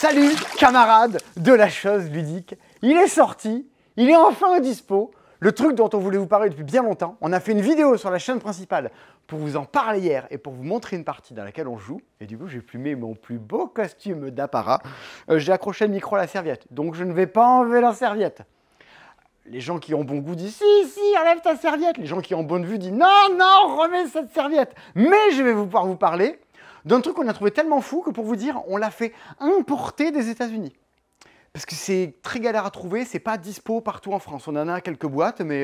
Salut camarades de la chose ludique, il est sorti, il est enfin dispo, le truc dont on voulait vous parler depuis bien longtemps. On a fait une vidéo sur la chaîne principale pour vous en parler hier et pour vous montrer une partie dans laquelle on joue. Et du coup, j'ai plumé mon plus beau costume d'apparat. J'ai accroché le micro à la serviette, donc je ne vais pas enlever la serviette. Les gens qui ont bon goût disent « Si, enlève ta serviette ». Les gens qui ont bonne vue disent « Non, remets cette serviette ». Mais je vais pouvoir vous parler d'un truc qu'on a trouvé tellement fou que pour vous dire, on l'a fait importer des États-Unis. Parce que c'est très galère à trouver, c'est pas dispo partout en France. On en a quelques boîtes, mais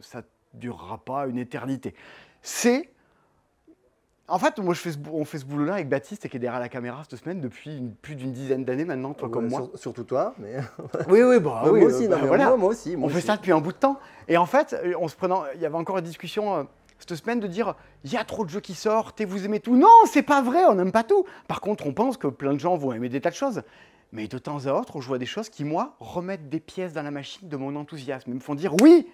ça durera pas une éternité. C'est... En fait, moi, on fait ce boulot-là avec Baptiste, qui est derrière la caméra cette semaine depuis plus d'une dizaine d'années maintenant, toi comme moi. Surtout toi, mais... Oui, oui, moi aussi, voilà. moi aussi. On fait ça depuis un bout de temps. Et en fait, il y avait encore une discussion cette semaine de dire « Il y a trop de jeux qui sortent et vous aimez tout ». Non, c'est pas vrai, on n'aime pas tout. Par contre, on pense que plein de gens vont aimer des tas de choses. Mais de temps à autre, je vois des choses qui, moi, remettent des pièces dans la machine de mon enthousiasme. Ils me font dire « Oui,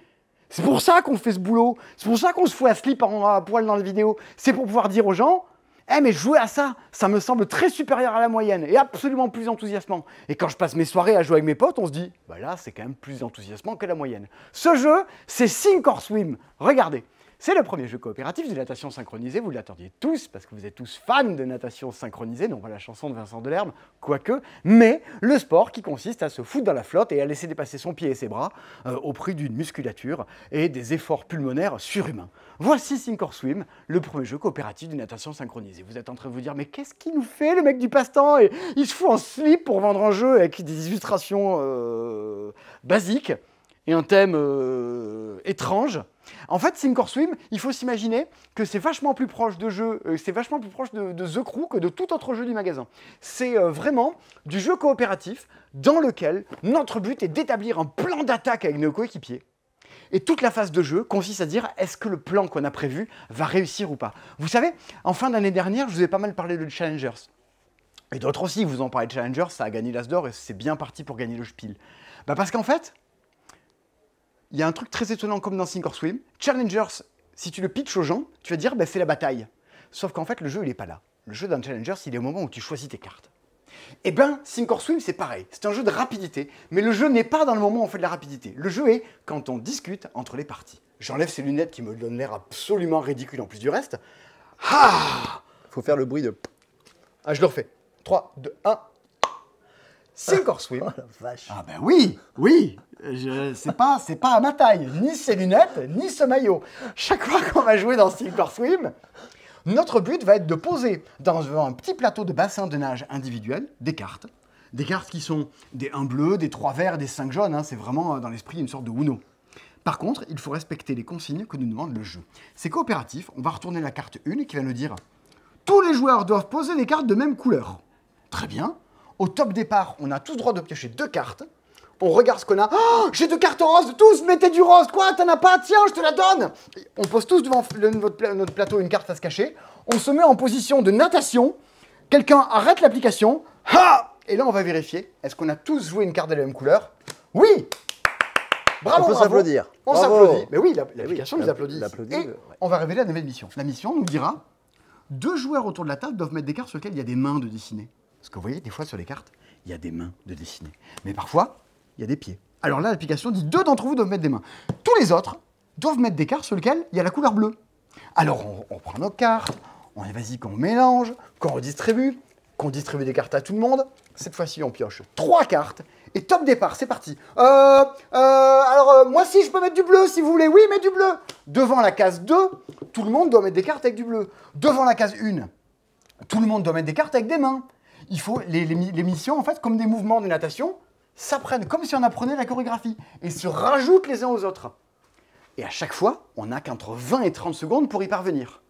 c'est pour ça qu'on fait ce boulot. C'est pour ça qu'on se fout à slip à poil dans la vidéo. C'est pour pouvoir dire aux gens « Eh, mais jouer à ça, ça me semble très supérieur à la moyenne et absolument plus enthousiasmant. » Et quand je passe mes soirées à jouer avec mes potes, on se dit « Bah là, c'est quand même plus enthousiasmant que la moyenne. » Ce jeu, c'est Sink or Swim. Regardez. C'est le premier jeu coopératif de natation synchronisée, vous l'attendiez tous, parce que vous êtes tous fans de natation synchronisée, non pas la chanson de Vincent Delerme, quoique, mais le sport qui consiste à se foutre dans la flotte et à laisser dépasser son pied et ses bras au prix d'une musculature et des efforts pulmonaires surhumains. Voici Sink or Swim, le premier jeu coopératif de natation synchronisée. Vous êtes en train de vous dire, mais qu'est-ce qu'il nous fait, le mec du passe-temps? Et il se fout en slip pour vendre un jeu avec des illustrations basiques et un thème étrange. En fait, Sink or Swim, il faut s'imaginer que c'est vachement plus proche de jeu, c'est vachement plus proche de The Crew que de tout autre jeu du magasin. C'est vraiment du jeu coopératif dans lequel notre but est d'établir un plan d'attaque avec nos coéquipiers. Et toute la phase de jeu consiste à dire est-ce que le plan qu'on a prévu va réussir ou pas. Vous savez, en fin d'année dernière, je vous ai pas mal parlé de Challengers. Et d'autres aussi vous ont parlé de Challengers, ça a gagné l'As d'or et c'est bien parti pour gagner le Spiel. Bah parce qu'en fait, il y a un truc très étonnant comme dans Sink or Swim. Challengers, si tu le pitches aux gens, tu vas dire bah, c'est la bataille. Sauf qu'en fait, le jeu, il n'est pas là. Le jeu dans Challengers, il est au moment où tu choisis tes cartes. Et bien, Sink or Swim, c'est pareil. C'est un jeu de rapidité, mais le jeu n'est pas dans le moment où on fait de la rapidité. Le jeu est quand on discute entre les parties. J'enlève ces lunettes qui me donnent l'air absolument ridicule en plus du reste. Ah! Faut faire le bruit de... Ah, je le refais. 3, 2, 1... Sink or Swim. Oh la vache. Ah ben oui, oui. C'est pas à ma taille, ni ces lunettes, ni ce maillot. Chaque fois qu'on va jouer dans Sink or Swim, notre but va être de poser dans un petit plateau de bassin de nage individuel des cartes. Des cartes qui sont des 1 bleu, des 3 verts, des 5 jaunes. Hein, c'est vraiment dans l'esprit une sorte de Uno. Par contre, il faut respecter les consignes que nous demande le jeu. C'est coopératif, on va retourner la carte 1 qui va nous dire « Tous les joueurs doivent poser des cartes de même couleur. » Très bien. Au top départ, on a tous le droit de piocher 2 cartes. On regarde ce qu'on a. Oh, j'ai 2 cartes roses, tous, mettez du rose. Quoi, t'en as pas? Tiens, je te la donne. On pose tous devant notre plateau une carte à se cacher. On se met en position de natation. Quelqu'un arrête l'application. Et là, on va vérifier. Est-ce qu'on a tous joué une carte de la même couleur? Oui. Bravo, on peut s'applaudir. On s'applaudit. Mais oui, l'application nous applaudit. Et ouais. on va révéler la nouvelle mission. La mission nous dira 2 joueurs autour de la table doivent mettre des cartes sur lesquelles il y a des mains de dessiner. Parce que vous voyez, des fois sur les cartes, il y a des mains de dessiner. Mais parfois, il y a des pieds. Alors là, l'application dit 2 d'entre vous doivent mettre des mains. Tous les autres doivent mettre des cartes sur lesquelles il y a la couleur bleue. Alors on prend nos cartes, on vas-y qu'on mélange, qu'on redistribue, qu'on distribue des cartes à tout le monde. Cette fois-ci, on pioche 3 cartes. Et top départ, c'est parti. Moi si je peux mettre du bleu si vous voulez. Oui, mais du bleu. Devant la case 2, tout le monde doit mettre des cartes avec du bleu. Devant la case 1, tout le monde doit mettre des cartes avec des mains. Il faut, les missions, en fait, comme des mouvements de natation, s'apprennent comme si on apprenait la chorégraphie et se rajoutent les uns aux autres. Et à chaque fois, on n'a qu'entre 20 et 30 secondes pour y parvenir.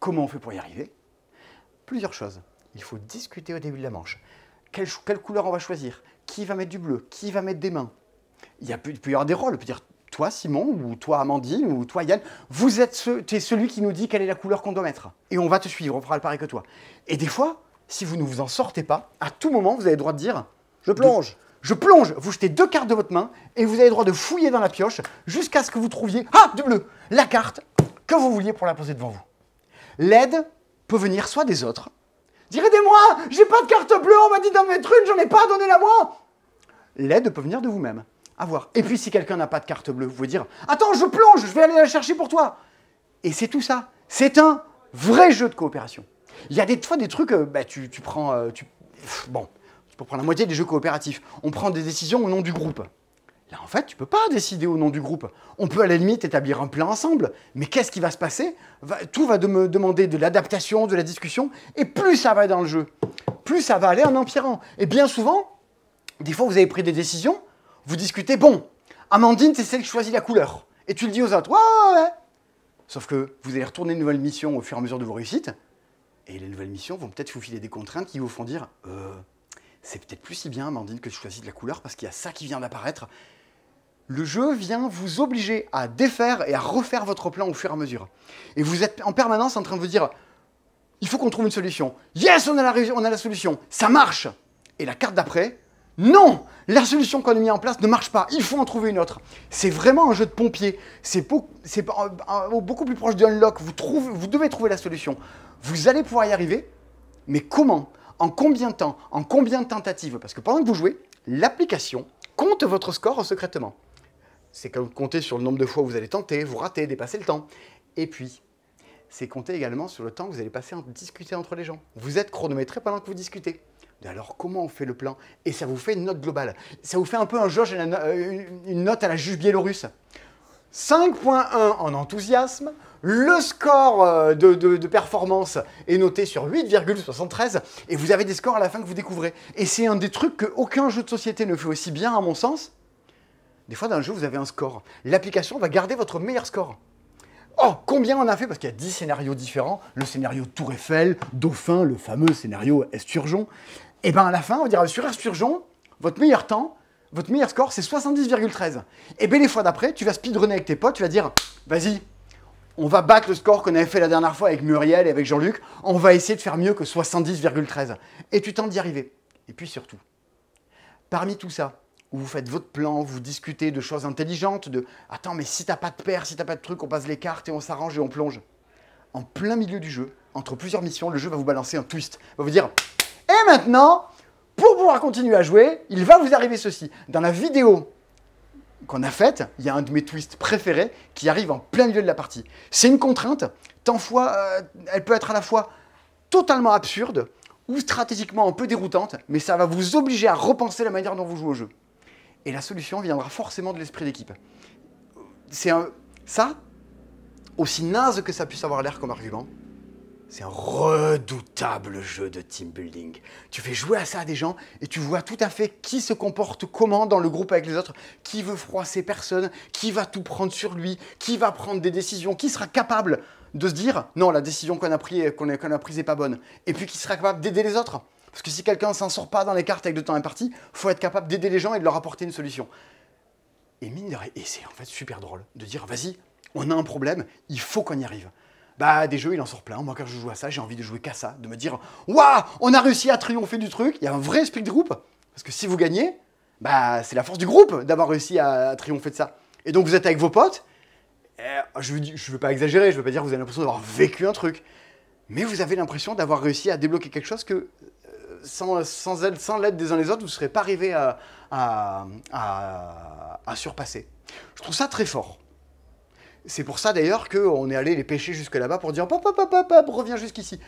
Comment on fait pour y arriver? Plusieurs choses. Il faut discuter au début de la manche. Quelle couleur on va choisir? Qui va mettre du bleu? Qui va mettre des mains? Il peut y avoir des rôles. On peut dire, toi Simon, ou toi Amandine, ou toi Yann, tu es celui qui nous dit quelle est la couleur qu'on doit mettre. Et on va te suivre, on fera le pareil que toi. Et des fois, si vous ne vous en sortez pas, à tout moment, vous avez le droit de dire « Je plonge ». Je plonge, vous jetez 2 cartes de votre main et vous avez le droit de fouiller dans la pioche jusqu'à ce que vous trouviez, du bleu, la carte que vous vouliez pour la poser devant vous. L'aide peut venir soit des autres, dire aidez-moi, j'ai pas de carte bleue, on m'a dit d'en mettre une, j'en ai pas, donnez-la moi. L'aide peut venir de vous-même. À voir. Et puis si quelqu'un n'a pas de carte bleue, vous pouvez dire attends, je plonge, je vais aller la chercher pour toi. Et c'est tout ça. C'est un vrai jeu de coopération. Il y a des fois des trucs, tu prends, bon, pour prendre la moitié des jeux coopératifs, on prend des décisions au nom du groupe. Là, en fait, tu ne peux pas décider au nom du groupe. On peut à la limite établir un plan ensemble, mais qu'est-ce qui va se passer? Tout va me demander de l'adaptation, de la discussion, et plus ça va dans le jeu, plus ça va aller en empirant. Et bien souvent, des fois, vous avez pris des décisions, vous discutez, bon, Amandine, c'est celle qui choisit la couleur. Et tu le dis aux autres, ouais. Sauf que vous allez retourner une nouvelle mission au fur et à mesure de vos réussites, et les nouvelles missions vont peut-être vous filer des contraintes qui vous font dire, c'est peut-être plus si bien, Amandine, que je choisis de la couleur, parce qu'il y a ça qui vient d'apparaître. Le jeu vient vous obliger à défaire et à refaire votre plan au fur et à mesure. Et vous êtes en permanence en train de vous dire, il faut qu'on trouve une solution. Yes, on a la solution, ça marche. Et la carte d'après, non, la solution qu'on a mise en place ne marche pas, il faut en trouver une autre. C'est vraiment un jeu de pompier, c'est beaucoup plus proche d'un unlock, vous devez trouver la solution. Vous allez pouvoir y arriver, mais comment? En combien de temps? En combien de tentatives? Parce que pendant que vous jouez, l'application compte votre score secrètement. C'est compter sur le nombre de fois où vous allez tenter, vous ratez, dépasser le temps. Et puis, c'est compter également sur le temps que vous allez passer à discuter entre les gens. Vous êtes chronométré pendant que vous discutez. Alors, comment on fait le plan? Et ça vous fait une note globale. Ça vous fait un peu un jauge, une note à la juge biélorusse. 5.1 en enthousiasme. Le score de performance est noté sur 8,73 et vous avez des scores à la fin que vous découvrez. Et c'est un des trucs qu'aucun jeu de société ne fait aussi bien, à mon sens. Des fois, dans le jeu, vous avez un score. L'application va garder votre meilleur score. Oh, combien on a fait? Parce qu'il y a 10 scénarios différents. Le scénario Tour Eiffel, Dauphin, le fameux scénario Esturgeon. Et bien à la fin, on dira sur Esturgeon, votre meilleur temps, votre meilleur score, c'est 70,13. Et bien les fois d'après, tu vas speedrunner avec tes potes, tu vas dire, vas-y, on va battre le score qu'on avait fait la dernière fois avec Muriel et avec Jean-Luc, on va essayer de faire mieux que 70,13. Et tu tentes d'y arriver. Et puis surtout, parmi tout ça, où vous faites votre plan, vous discutez de choses intelligentes, de « Attends, mais si t'as pas de paire, si t'as pas de truc, on passe les cartes et on s'arrange et on plonge. » En plein milieu du jeu, entre plusieurs missions, le jeu va vous balancer un twist. Il va vous dire « Et maintenant, pour pouvoir continuer à jouer, il va vous arriver ceci. » Dans la vidéo qu'on a faite, il y a un de mes twists préférés qui arrive en plein milieu de la partie. C'est une contrainte, elle peut être à la fois totalement absurde ou stratégiquement un peu déroutante, mais ça va vous obliger à repenser la manière dont vous jouez au jeu. Et la solution viendra forcément de l'esprit d'équipe. Ça, aussi naze que ça puisse avoir l'air comme argument, c'est un redoutable jeu de team building. Tu fais jouer à ça à des gens et tu vois tout à fait qui se comporte comment dans le groupe avec les autres, qui veut froisser personne, qui va tout prendre sur lui, qui va prendre des décisions, qui sera capable de se dire « Non, la décision qu'on a prise n'est pas bonne ». Et puis qui sera capable d'aider les autres. Parce que si quelqu'un ne s'en sort pas dans les cartes avec le temps imparti, il faut être capable d'aider les gens et de leur apporter une solution. Et mine de rien, et c'est en fait super drôle de dire « Vas-y, on a un problème, il faut qu'on y arrive ». Bah, des jeux, il en sort plein. Moi, quand je joue à ça, j'ai envie de jouer qu'à ça. De me dire, waouh, on a réussi à triompher du truc. Il y a un vrai esprit de groupe. Parce que si vous gagnez, bah, c'est la force du groupe d'avoir réussi à triompher de ça. Et donc, vous êtes avec vos potes. Je ne veux pas exagérer, je ne veux pas dire que vous avez l'impression d'avoir vécu un truc. Mais vous avez l'impression d'avoir réussi à débloquer quelque chose que, sans l'aide des uns des autres, vous ne serez pas arrivé à surpasser. Je trouve ça très fort. C'est pour ça d'ailleurs qu'on est allé les pêcher jusque là-bas pour dire hop, reviens jusqu'ici.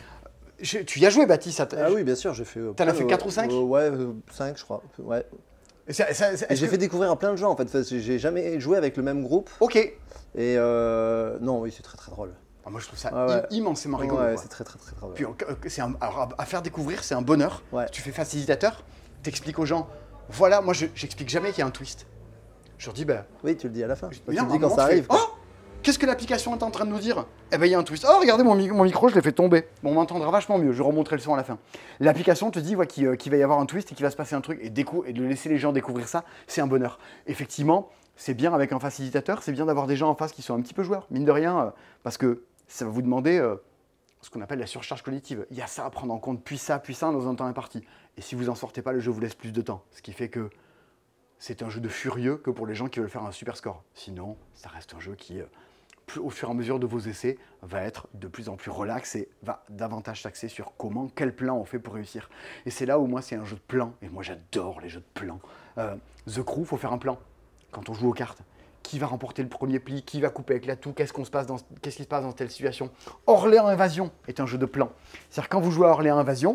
Tu y as joué, Baptiste? Ah oui, bien sûr, j'ai fait. T'en as fait 4 ou 5? Ouais, 5, je crois. Ouais. J'ai fait découvrir à plein de gens en fait. J'ai jamais joué avec le même groupe. Ok. Et non, oui, c'est très très drôle. Ah, moi je trouve ça immensément rigolo. Ouais, c'est très très très drôle. Puis alors, à faire découvrir, c'est un bonheur. Ouais. Tu fais facilitateur, t'expliques aux gens. Voilà, moi j'explique jamais qu'il y a un twist. Je leur dis, bah. Oui, tu le dis à la fin. Tu non, le dis quand ça arrive. Oh, qu'est-ce que l'application est en train de nous dire? Eh ben il y a un twist. Oh, regardez mon micro, je l'ai fait tomber. Bon, on m'entendra vachement mieux, je remonterai le son à la fin. L'application te dit qu'il va y avoir un twist et qu'il va se passer un truc. Et de laisser les gens découvrir ça, c'est un bonheur. Effectivement, c'est bien avec un facilitateur, c'est bien d'avoir des gens en face qui sont un petit peu joueurs, mine de rien, parce que ça va vous demander ce qu'on appelle la surcharge cognitive. Il y a ça à prendre en compte, puis ça dans un temps imparti. Et si vous n'en sortez pas, le jeu vous laisse plus de temps. Ce qui fait que c'est un jeu de furieux que pour les gens qui veulent faire un super score. Sinon, ça reste un jeu qui au fur et à mesure de vos essais, va être de plus en plus relax et va davantage s'axer sur quel plan on fait pour réussir. Et c'est là où moi, c'est un jeu de plan. Et moi, j'adore les jeux de plan. The Crew, il faut faire un plan quand on joue aux cartes. Qui va remporter le premier pli? Qui va couper avec l'atout? Qu'est-ce qui se passe dans telle situation? Orléans Invasion est un jeu de plan. C'est-à-dire quand vous jouez à Orléans Invasion,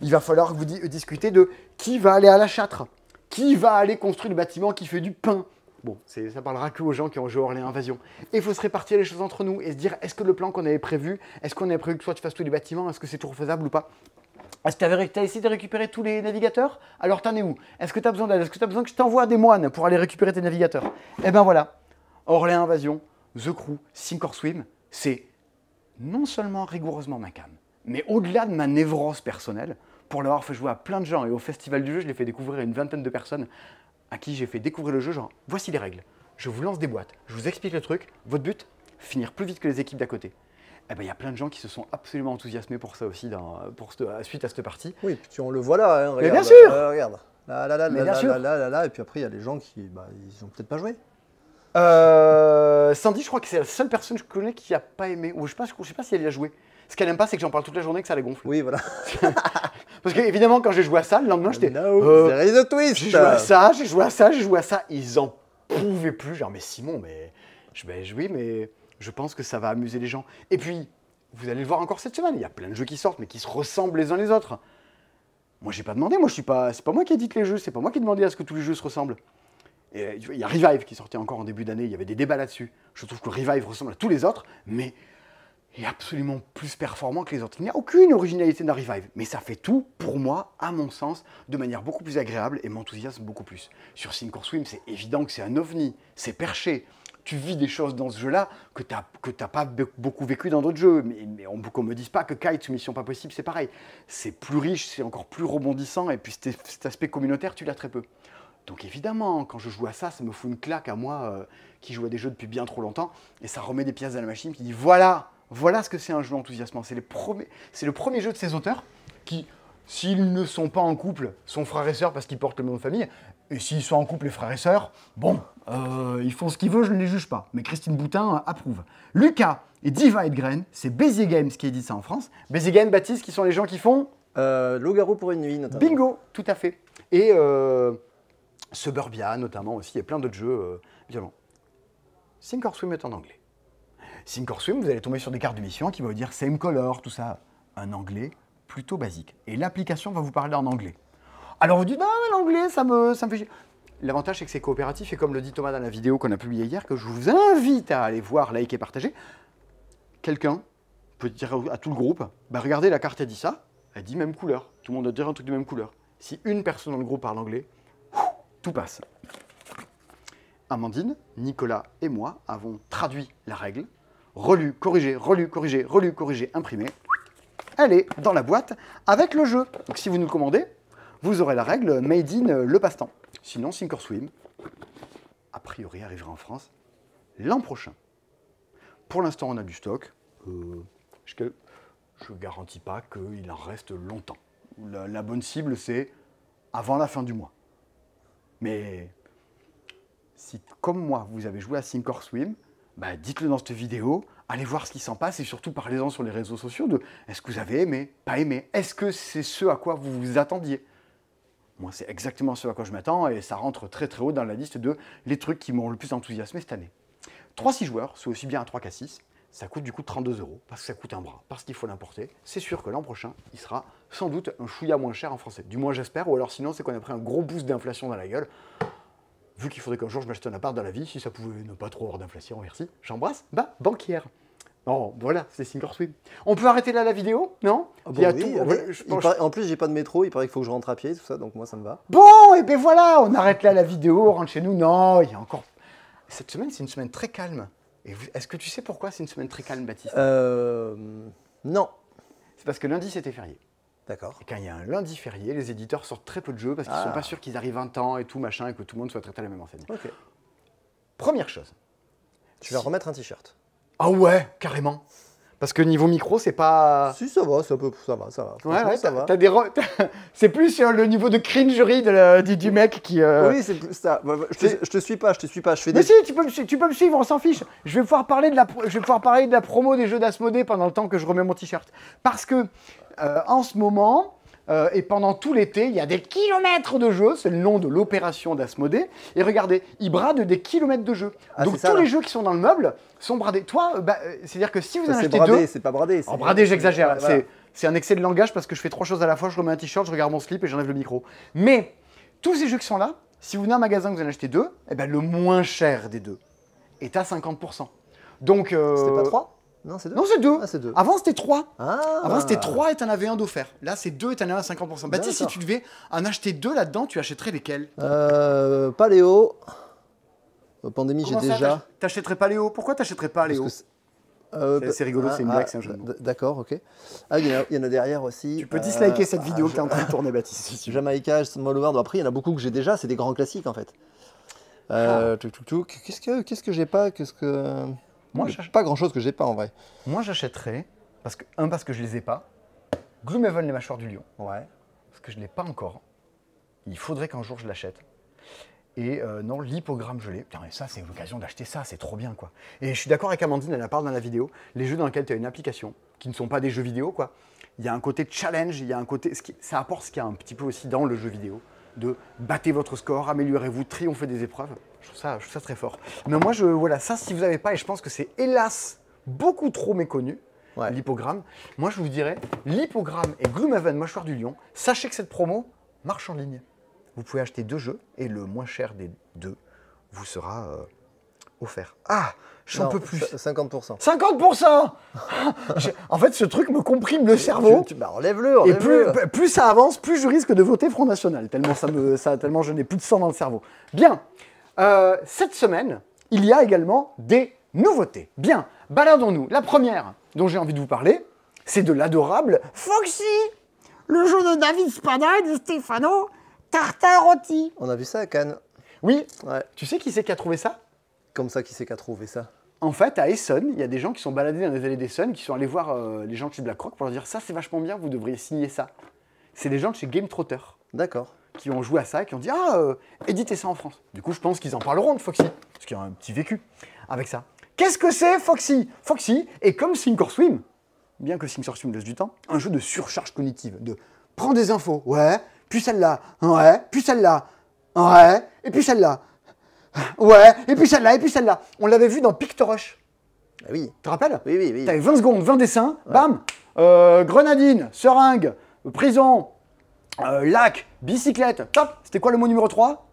il va falloir que vous discutez de qui va aller à la châtre, qui va aller construire le bâtiment qui fait du pain. Bon, ça parlera que aux gens qui ont joué à Orléans Invasion. Et il faut se répartir les choses entre nous et se dire, est-ce que le plan qu'on avait prévu, est-ce qu'on avait prévu que toi tu fasses tous les bâtiments, est-ce que c'est toujours faisable ou pas? Est-ce que tu as essayé de récupérer tous les navigateurs? Alors t'en es où? Est-ce que tu as besoin d'aide? Est-ce que tu as besoin que je t'envoie des moines pour aller récupérer tes navigateurs? Eh ben voilà, Orléans Invasion, The Crew, Sink or Swim, c'est non seulement rigoureusement ma came, mais au-delà de ma névrose personnelle, pour l'avoir fait jouer à plein de gens et au festival du jeu, je l'ai fait découvrir à une vingtaine de personnes à qui j'ai fait découvrir le jeu, genre voici les règles, je vous lance des boîtes, je vous explique le truc, votre but, finir plus vite que les équipes d'à côté. Eh ben, y a plein de gens qui se sont absolument enthousiasmés pour ça aussi, suite à cette partie. Oui, puis on le voit là, hein, regarde. Mais bien sûr regarde. Là, et puis après, il y a les gens qui ils ont peut-être pas joué. Sandy, je crois que c'est la seule personne que je connais qui n'a pas aimé, ou je sais pas si elle y a joué. Ce qu'elle n'aime pas, c'est que j'en parle toute la journée, que ça les gonfle. Oui, voilà. Parce qu'évidemment, quand j'ai joué à ça, le lendemain, j'étais... there is a twist. J'ai joué à ça, j'ai joué à ça, j'ai joué à ça. Ils en pouvaient plus. Genre, mais Simon, mais... oui, mais je pense que ça va amuser les gens. Et puis, vous allez le voir encore cette semaine, il y a plein de jeux qui sortent, mais qui se ressemblent les uns les autres. Moi, j'ai pas demandé, c'est pas moi qui édite les jeux, c'est pas moi qui ai demandé à ce que tous les jeux se ressemblent. Et il y a Revive qui sortait encore en début d'année, il y avait des débats là-dessus. Je trouve que Revive ressemble à tous les autres, mais est absolument plus performant que les autres. Il n'y a aucune originalité dans Revive, mais ça fait tout, pour moi, à mon sens, de manière beaucoup plus agréable et m'enthousiasme beaucoup plus. Sur Sink or Swim, c'est évident que c'est un ovni, c'est perché. Tu vis des choses dans ce jeu-là que tu n'as pas beaucoup vécu dans d'autres jeux. Mais qu'on ne me dise pas que Kite ou Mission Pas Possible, c'est pareil. C'est plus riche, c'est encore plus rebondissant, et puis cet aspect communautaire, tu l'as très peu. Donc évidemment, quand je joue à ça, ça me fout une claque à moi qui joue à des jeux depuis bien trop longtemps, et ça remet des pièces à la machine qui dit voilà ce que c'est un jeu enthousiasmant. C'est le premier jeu de ces auteurs qui, s'ils ne sont pas en couple, sont frères et sœurs parce qu'ils portent le nom de famille. Et s'ils sont en couple, les frères et sœurs, bon, ils font ce qu'ils veulent, je ne les juge pas. Mais Christine Boutin approuve. Lucas et Divide Grain, c'est Béziers Games qui édite ça en France. Béziers Games, Baptiste, qui sont les gens qui font Loup-garou pour une nuit, notamment. Bingo, tout à fait. Et Suburbia, notamment aussi, il y a plein d'autres jeux violents. Sink or Swim est en anglais. Sink or Swim, vous allez tomber sur des cartes de mission qui vont vous dire same color, tout ça. Un anglais plutôt basique. Et l'application va vous parler en anglais. Alors vous dites, non, mais l'anglais, ça me fait chier. L'avantage, c'est que c'est coopératif, et comme le dit Thomas dans la vidéo qu'on a publiée hier, que je vous invite à aller voir, liker, partager, quelqu'un peut dire à tout le groupe, bah regardez, la carte, elle dit ça, elle dit même couleur. Tout le monde doit dire un truc de même couleur. Si une personne dans le groupe parle anglais, tout passe. Amandine, Nicolas et moi avons traduit la règle, relu, corrigé, imprimé. Elle est dans la boîte avec le jeu. Donc si vous nous le commandez, vous aurez la règle made in le passe-temps. Sinon, Sink or Swim, a priori, arrivera en France l'an prochain. Pour l'instant, on a du stock. Je ne garantis pas qu'il en reste longtemps. La bonne cible, c'est avant la fin du mois. Mais si, comme moi, vous avez joué à Sink or Swim, bah, dites-le dans cette vidéo, allez voir ce qui s'en passe et surtout parlez-en sur les réseaux sociaux de est-ce que vous avez aimé, pas aimé, est-ce que c'est ce à quoi vous vous attendiez? Moi, c'est exactement ce à quoi je m'attends et ça rentre très très haut dans la liste de les trucs qui m'ont le plus enthousiasmé cette année. 3-6 joueurs, c'est aussi bien un 3 qu'à 6, ça coûte du coup 32 € parce que ça coûte un bras, parce qu'il faut l'importer. C'est sûr que l'an prochain, il sera sans doute un chouïa moins cher en français. Du moins j'espère, ou alors sinon c'est qu'on a pris un gros boost d'inflation dans la gueule. Vu qu'il faudrait qu'un jour je m'achète un appart dans la vie, si ça pouvait ne pas trop avoir d'inflation, merci. J'embrasse, bah, banquière. Oh, voilà, c'est Sink or Swim. On peut arrêter là la vidéo, non? En plus, j'ai pas de métro, il paraît qu'il faut que je rentre à pied, tout ça, donc moi ça me va. Bon, et ben voilà, on arrête là la vidéo, on rentre chez nous. Non, il y a encore... Cette semaine, c'est une semaine très calme. Est-ce que tu sais pourquoi c'est une semaine très calme, Baptiste? Non. C'est parce que lundi, c'était férié. D'accord. Et quand il y a un lundi férié, les éditeurs sortent très peu de jeux parce qu'ils ne sont pas sûrs qu'ils arrivent en temps et tout, machin, et que tout le monde soit traité à la même enseigne. Ok. Première chose. Tu vas remettre un t-shirt. Ah ouais, carrément. Parce que niveau micro, c'est pas... Si, ça va, ça va. Ouais, ça va. C'est plus sur le niveau de cringerie du mec qui... Oui, c'est plus ça. Je te suis pas. Je fais Mais si, tu peux me suivre, on s'en fiche. Je vais pouvoir parler de la promo des jeux d'Asmodée pendant le temps que je remets mon t-shirt. Parce que, en ce moment... et pendant tout l'été, il y a des kilomètres de jeux, c'est le nom de l'opération d'Asmodée. Et regardez, ils bradent des kilomètres de jeux. Donc tous les jeux qui sont dans le meuble sont bradés. Toi, c'est-à-dire que si vous en achetez deux... C'est pas bradé. En bradé, j'exagère. Voilà. C'est un excès de langage parce que je fais 3 choses à la fois. Je remets un t-shirt, je regarde mon slip et j'enlève le micro. Mais tous ces jeux qui sont là, si vous venez à un magasin que vous en achetez 2, eh ben, le moins cher des 2 est à 50%. Donc... C'était pas 3 ? Non, c'est 2. Non, c'est 2. Ah, c'est 2. Avant, c'était 3. Ah. Avant, c'était 3 et t'en avais un d'offert. Là, c'est 2 et t'en as un à 50%. Baptiste, si tu devais en acheter 2 là-dedans, tu achèterais lesquels? Paléo. Pandémie, j'ai déjà. T'achèterais Paléo? Pourquoi t'achèterais pas Paléo? C'est rigolo, c'est une blague, c'est un jeu de mots. D'accord, ok. Ah, il y en a derrière aussi. Tu peux disliker cette vidéo que t'es en train de tourner, Baptiste. Si tu veux. Jamaïca, Small World. Après, il y en a beaucoup que j'ai déjà, c'est des grands classiques en fait. Qu'est-ce que j'ai pas? Moi, pas grand chose que j'ai pas en vrai. Moi, j'achèterais, parce que je les ai pas, Gloomhaven, les mâchoires du lion. Ouais. Parce que je l'ai pas encore. Il faudrait qu'un jour je l'achète. Et non, l'hypogramme, je l'ai. Putain, mais ça, c'est l'occasion d'acheter ça, c'est trop bien, quoi. Et je suis d'accord avec Amandine, elle en parle dans la vidéo. Les jeux dans lesquels tu as une application, qui ne sont pas des jeux vidéo, quoi. Il y a un côté challenge, il y a un côté... Ça apporte ce qu'il y a un petit peu aussi dans le jeu vidéo. De battez votre score, améliorez-vous, triomphez des épreuves. Je trouve ça très fort. Mais moi, voilà, ça, si vous n'avez pas, et je pense que c'est hélas beaucoup trop méconnu, l'hypogramme, moi, je vous dirais, l'hypogramme et Gloomhaven, mâchoire du lion, sachez que cette promo marche en ligne. Vous pouvez acheter 2 jeux et le moins cher des 2 vous sera offert. Ah, j'en peux plus. 50%. 50%. En fait, ce truc me comprime le cerveau. Enlève-le. Et plus ça avance, plus je risque de voter Front National. Tellement je n'ai plus de sang dans le cerveau. Bien. Cette semaine, il y a également des nouveautés. Bien. Baladons-nous. La première dont j'ai envie de vous parler, c'est de l'adorable Foxy, le jeu de David Spada et de Stefano Tartarotti. On a vu ça à Cannes. Oui. Ouais. Tu sais qui c'est qui a trouvé ça? Comme ça, qui c'est qui a trouvé ça? En fait, à Essonne, il y a des gens qui sont baladés dans les allées d'Essonne, qui sont allés voir les gens de chez Black Rock pour leur dire « ça, c'est vachement bien, vous devriez signer ça ». C'est des gens de chez Game Trotter. D'accord. Qui ont joué à ça et qui ont dit « ah, éditez ça en France ». Du coup, je pense qu'ils en parleront de Foxy, parce qu'il y a un petit vécu avec ça. Qu'est-ce que c'est Foxy? Foxy est comme Sink or Swim, bien que Sink or Swim laisse du temps, un jeu de surcharge cognitive, de « prends des infos, ouais, puis celle-là, ouais, puis celle-là, ouais, et puis celle-là ». Ouais, et puis celle-là, et puis celle-là. On l'avait vu dans Pictorush. Oui. Tu te rappelles? Oui. T'avais 20 secondes, 20 dessins, bam, grenadine, seringue, prison, lac, bicyclette, top. C'était quoi le mot numéro 3?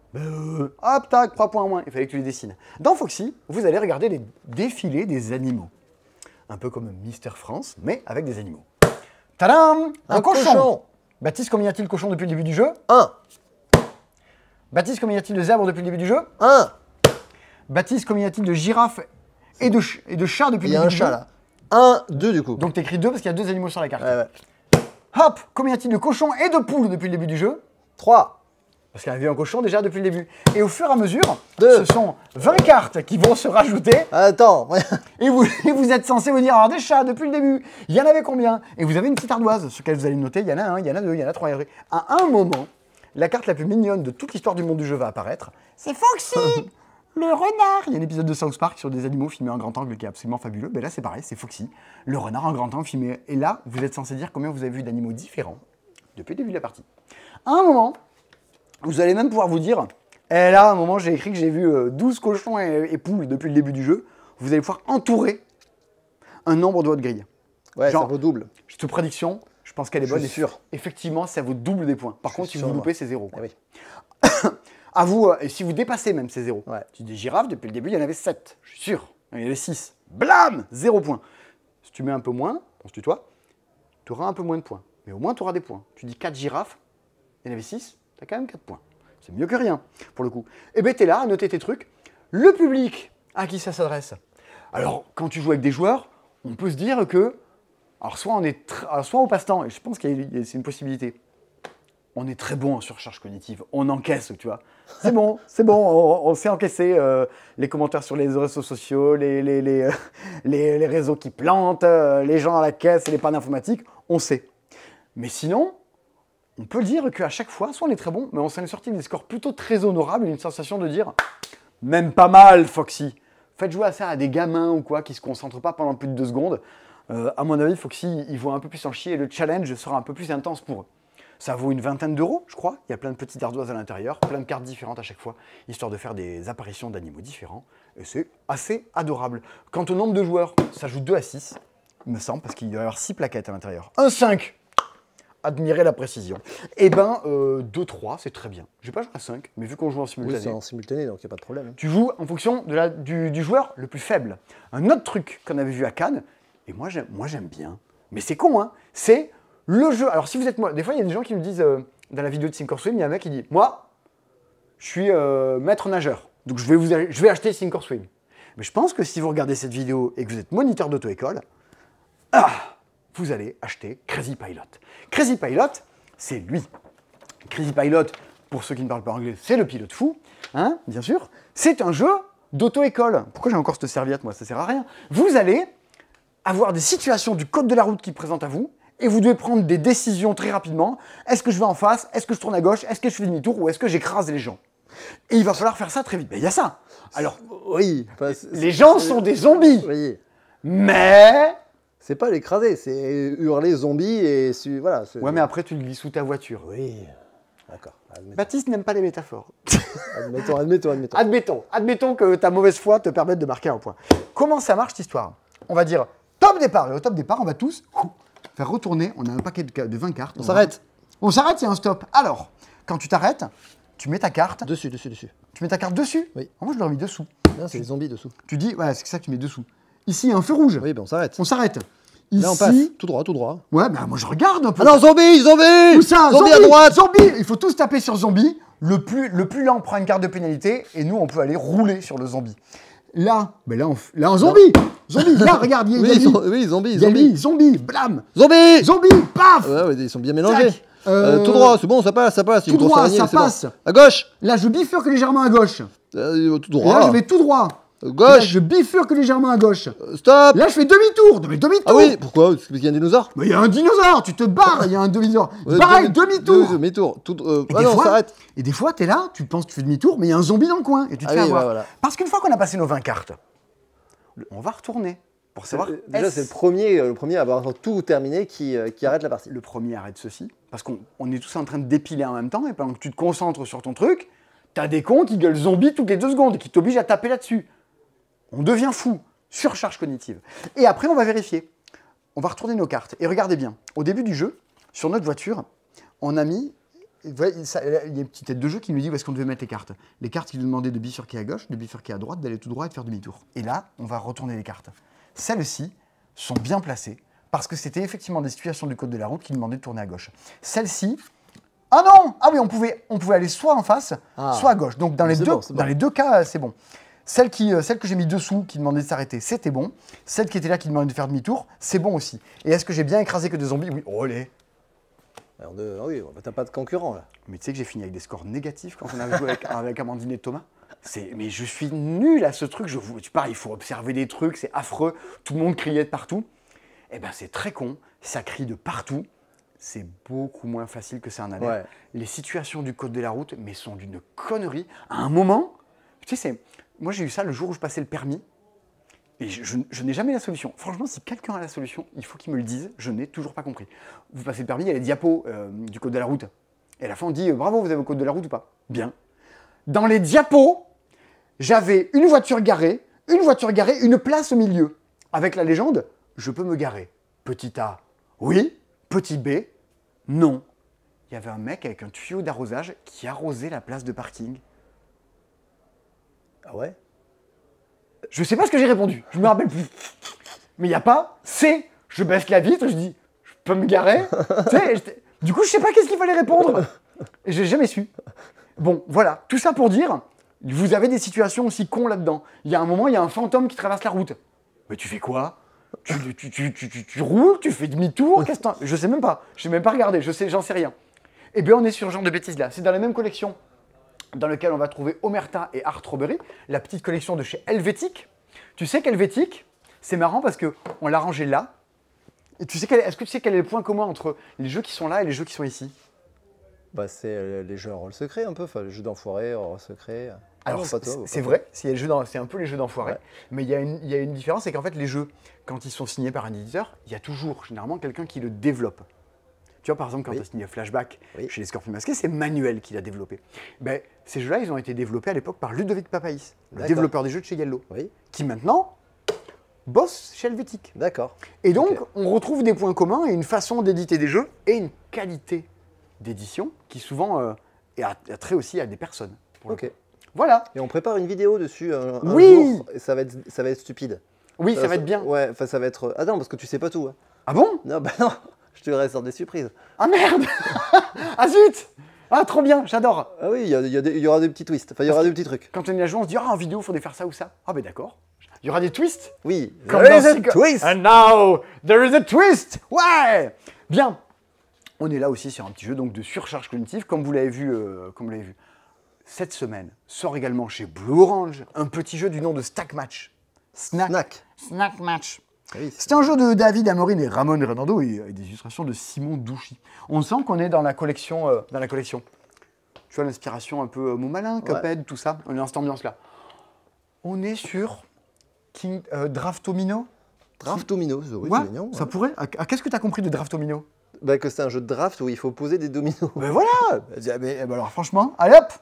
Hop, tac, 3 points en moins. Il fallait que tu les dessines. Dans Foxy, vous allez regarder les défilés des animaux. Un peu comme Mister France, mais avec des animaux. Tadam! Un cochon. Baptiste, combien y a-t-il de cochons depuis le début du jeu? 1. Baptiste, combien y a-t-il de zèbres depuis le début du jeu? 1. Baptiste, combien y a-t-il de girafes et de chats depuis le début du jeu? Il y a un chat là. 1, 2 du coup. Donc t'écris 2 parce qu'il y a 2 animaux sur la carte. Ouais. Hop, combien y a-t-il de cochons et de poules depuis le début du jeu? 3. Parce qu'il y avait un cochon déjà depuis le début. Et au fur et à mesure, 2. Ce sont 20 cartes qui vont se rajouter. Attends. et vous êtes censé vous dire, alors des chats depuis le début, il y en avait combien? Et vous avez une petite ardoise sur laquelle vous allez noter, il y en a 1, il y en a 2, il y en a 3. À un moment, la carte la plus mignonne de toute l'histoire du monde du jeu va apparaître. C'est Foxy, le renard. Il y a un épisode de South Park sur des animaux filmés en grand angle qui est absolument fabuleux. Ben là, c'est pareil, c'est Foxy, le renard en grand angle filmé. Et là, vous êtes censé dire combien vous avez vu d'animaux différents depuis le début de la partie. À un moment, vous allez même pouvoir vous dire, et là, à un moment, j'ai écrit que j'ai vu 12 cochons et poules depuis le début du jeu. Vous allez pouvoir entourer un nombre de votre grille. Ouais, genre, ça redouble. Cette prédiction, je pense qu'elle est bonne. Je suis sûr. Effectivement, ça vous double des points. Par contre, si vous loupez, c'est 0. Ah oui. À vous, et si vous dépassez même, c'est 0. Ouais. Tu dis girafes, depuis le début, il y en avait 7. Je suis sûr. Il y en avait 6. Blam, 0 points. Si tu mets un peu moins, on se tutoie, tu auras un peu moins de points. Mais au moins, tu auras des points. Tu dis 4 girafes, il y en avait 6, tu as quand même 4 points. C'est mieux que rien, pour le coup. Et bien, tu es là à noter tes trucs. Le public, à qui ça s'adresse? Alors, quand tu joues avec des joueurs, on peut se dire que... Alors, soit on est soit au passe-temps, et je pense que c'est une possibilité. on est très bon en surcharge cognitive. On encaisse, tu vois. C'est bon, on sait encaisser les commentaires sur les réseaux sociaux, les réseaux qui plantent, les gens à la caisse et les pannes informatiques, on sait. Mais sinon, on peut le dire qu'à chaque fois, soit on est très bon, mais on s'en est sorti des scores plutôt très honorables, une sensation de dire « même pas mal, Foxy ». Faites jouer à ça à des gamins ou quoi qui ne se concentrent pas pendant plus de 2 secondes. À mon avis, Foxy, ils vont un peu plus en chier et le challenge sera un peu plus intense pour eux. Ça vaut une 20aine d'euros, je crois. Il y a plein de petites ardoises à l'intérieur, plein de cartes différentes à chaque fois, histoire de faire des apparitions d'animaux différents. Et c'est assez adorable. Quant au nombre de joueurs, ça joue 2 à 6, il me semble, parce qu'il doit y avoir 6 plaquettes à l'intérieur. Un 5. Admirez la précision. Eh ben, 2-3, c'est très bien. Je vais pas jouer à 5, mais vu qu'on joue en simultané... Oui, c'est en simultané, donc il n'y a pas de problème. Tu joues en fonction du joueur le plus faible. Un autre truc qu'on avait vu à Cannes, et moi j'aime bien, mais c'est con, hein, c'est le jeu. Alors si vous êtes moi, des fois il y a des gens qui me disent, dans la vidéo de Thinkorswim, il y a un mec qui dit, moi, je suis maître nageur, donc je vais acheter Thinkorswim. Mais je pense que si vous regardez cette vidéo et que vous êtes moniteur d'auto-école, vous allez acheter Crazy Pilot. Crazy Pilot, c'est lui. Crazy Pilot, pour ceux qui ne parlent pas anglais, c'est le pilote fou, hein, bien sûr. C'est un jeu d'auto-école. Pourquoi j'ai encore cette serviette, moi? Ça sert à rien. Vous allez avoir des situations du code de la route qui présentent à vous, et vous devez prendre des décisions très rapidement. Est-ce que je vais en face? Est-ce que je tourne à gauche? Est-ce que je fais demi-tour? Ou est-ce que j'écrase les gens? Et il va falloir faire ça très vite. Mais il y a ça. Alors, oui, les gens sont des zombies. Oui. Mais... c'est pas l'écraser, c'est hurler zombie et voilà. Ouais, mais après tu le glisses sous ta voiture. Oui, d'accord. Baptiste n'aime pas les métaphores. Admettons que ta mauvaise foi te permette de marquer un point. Comment ça marche cette histoire? On va dire top départ. Et au top départ, on va tous faire retourner. On a un paquet de 20 cartes. On s'arrête. On s'arrête, il y a un stop. Alors, quand tu t'arrêtes, tu mets ta carte. Dessus. Tu mets ta carte dessus? Oui. Moi, je l'aurais mis dessous. Non, c'est les zombies dessous. Tu dis, ouais, c'est ça que tu mets dessous. Ici, il y a un feu rouge. Oui, ben on s'arrête. On s'arrête. Ici, là, on passe. Tout droit. Ouais, bah moi je regarde un peu. Ah non, zombie. Où ça? Zombie à droite. Zombie. Il faut tous taper sur zombie. Le plus lent prend une carte de pénalité et nous, on peut aller rouler sur le zombie. Là, un zombie. Zombie, là, regarde, il y a zombie, blam. Zombie, paf. Ouais, ils sont bien mélangés. Tout droit, c'est bon, ça passe. Tout droit, ça passe. Bon. À gauche. Là, je bifurque légèrement à gauche. Tout droit. Là, je vais tout droit. Gauche. Là, je bifurque légèrement à gauche. Stop. Là, je fais demi-tour. Demi-tour. Ah oui, pourquoi? Parce qu'il y a un dinosaure. Mais il y a un dinosaure, tu te barres, il y a un dinosaure. Pareil, demi-tour. Demi-tour. Ah non, on s'arrête. Et des fois, tu es là, tu penses que tu fais demi-tour, mais il y a un zombie dans le coin et tu te fais avoir. Voilà. Parce qu'une fois qu'on a passé nos 20 cartes, on va retourner pour savoir. Déjà, c'est le premier à avoir tout terminé qui arrête la partie. Le premier arrête ceci, parce qu'on est tous en train de dépiler en même temps, et pendant que tu te concentres sur ton truc, t'as des cons qui gueulent zombie toutes les 2 secondes et qui t'obligent à taper là-dessus. On devient fou, surcharge cognitive. Et après, on va vérifier. On va retourner nos cartes. Et regardez bien, au début du jeu, sur notre voiture, on a mis... il y a une petite tête de jeu qui nous dit où est-ce qu'on devait mettre les cartes. Les cartes qui nous demandaient de bifurquer à gauche, de bifurquer à droite, d'aller tout droit et de faire demi-tour. Et là, on va retourner les cartes. Celles-ci sont bien placées parce que c'était effectivement des situations du code de la route qui demandaient de tourner à gauche. Celles-ci... ah non! Ah oui, on pouvait aller soit en face, soit à gauche. Donc dans les deux cas, c'est bon. Celle que j'ai mis dessous, qui demandait de s'arrêter, c'était bon. Celle qui était là, qui demandait de faire demi-tour, c'est bon aussi. Et est-ce que j'ai bien écrasé que des zombies? Oui, olé. Oui, t'as pas de concurrent là. Mais tu sais que j'ai fini avec des scores négatifs quand on avait joué avec Amandine et Thomas. Mais je suis nul à ce truc. Tu parles, il faut observer des trucs, c'est affreux. Tout le monde criait de partout. Eh ben c'est très con, ça crie de partout. C'est beaucoup moins facile que ça en a l'air. Ouais. Les situations du code de la route, mais sont d'une connerie. À un moment, tu sais, moi j'ai eu ça le jour où je passais le permis. Et je n'ai jamais la solution. Franchement, si quelqu'un a la solution, il faut qu'il me le dise. Je n'ai toujours pas compris. Vous passez le permis, il y a les diapos du code de la route. Et à la fin, on dit bravo, vous avez le code de la route ou pas? Bien. Dans les diapos, j'avais une voiture garée, une place au milieu. Avec la légende, je peux me garer. Petit A, oui. Petit B, non. Il y avait un mec avec un tuyau d'arrosage qui arrosait la place de parking. Ah ouais? Je sais pas ce que j'ai répondu, je me rappelle plus. Mais il n'y a pas C. Je baisse la vitre, je dis, je peux me garer. Du coup, je sais pas qu'est-ce qu'il fallait répondre. Et j'ai jamais su. Bon, voilà, tout ça pour dire, vous avez des situations aussi cons là-dedans. Il y a un moment, il y a un fantôme qui traverse la route. Mais tu fais quoi? Tu roules, tu fais demi-tour, je sais même pas. Je n'ai même pas regardé, j'en sais rien. Eh bien, on est sur ce genre de bêtises-là. C'est dans la même collection dans laquelle on va trouver Omerta et Art Strawberry, la petite collection de chez Helvétique. Tu sais qu'Helvétique, c'est marrant parce qu'on l'a rangé là. Et est-ce que tu sais quel est le point commun entre les jeux qui sont là et les jeux qui sont ici? Bah, c'est les jeux à rôle secret un peu, enfin les jeux d'enfoiré, rôle secret. Alors, c'est vrai, c'est un peu les jeux d'enfoiré, mais il y a une différence, c'est qu'en fait, les jeux, quand ils sont signés par un éditeur, il y a toujours, généralement, quelqu'un qui le développe. Tu vois, par exemple, quand tu as signé Flashback chez les Scorpions Masqués, c'est Manuel qui l'a développé. Ben, ces jeux-là, ils ont été développés à l'époque par Ludovic Papaïs, le développeur des jeux de chez Yellow, qui maintenant bosse chez Helvétique. D'accord. Et donc, on retrouve des points communs et une façon d'éditer des jeux et une qualité d'édition qui souvent a trait aussi à des personnes. Ok. Voilà. Et on prépare une vidéo dessus un jour, et ça va être stupide. Oui, ça va être bien. Ouais, enfin ça va être... Ah non, parce que tu sais pas tout. Hein. Ah bon? Non, bah non, je te réserve des surprises. Ah merde. Ah zut. Ah trop bien, j'adore. Ah oui, il y aura des petits twists, enfin il y aura des petits trucs. Quand on est à jouer, on se dit, ah en vidéo, il faudrait faire ça ou ça. Ah ben d'accord. Il y aura des twists. Oui. There is a twist. And now, there is a twist. Ouais. Bien. On est là aussi sur un petit jeu donc de surcharge cognitive, comme vous l'avez vu. Cette semaine sort également chez Blue Orange un petit jeu du nom de Stack Match. Snack Match. Oui, c'est un jeu de David Amorine et Ramon Renando et des illustrations de Simon Douchy. On sent qu'on est dans la collection. Tu vois l'inspiration un peu Montmalin, Cuphead, tout ça. On est dans cette ambiance-là. On est sur Draftomino. Draftomino, oui, ouais, c'est mignon. Ça pourrait. Qu'est-ce que tu as compris de Draftomino? Bah que c'est un jeu de draft où il faut poser des dominos. Ben voilà. Alors franchement, allez hop,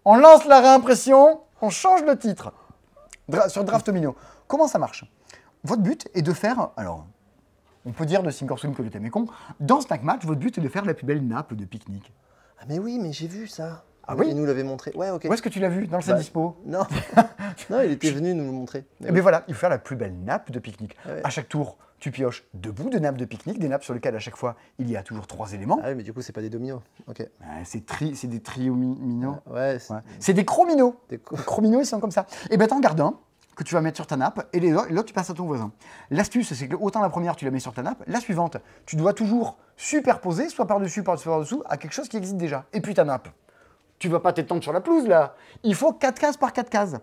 on lance la réimpression, on change le titre sur Draftomino. Comment ça marche? Votre but est de faire, alors, on peut dire de Thinkorswim que le thème est con, dans Snack Match, votre but est de faire la plus belle nappe de pique-nique. Ah mais oui, mais j'ai vu ça. Ah oui? Il nous l'avait montré. Ouais, ok. Où est-ce que tu l'as vu? Dans le set dispo? Non. Non, il était venu nous le montrer. Et bien voilà, il faut faire la plus belle nappe de pique-nique. Ah ouais. À chaque tour, tu pioches 2 bouts de nappe de pique-nique, des nappes sur lesquelles à chaque fois, il y a toujours 3 éléments. Ah oui, mais du coup, c'est pas des dominos. Ok. C'est des triominos. Ouais. C'est des chrominos. Des chrominos, ils sont comme ça. Et bien t'en gardes un que tu vas mettre sur ta nappe et l'autre tu passes à ton voisin. L'astuce, c'est que autant la première tu la mets sur ta nappe, la suivante, tu dois toujours superposer, soit par-dessus, par-dessous, à quelque chose qui existe déjà. Et puis ta nappe. Tu vas pas t'étendre sur la pelouse là. Il faut 4 cases par 4 cases.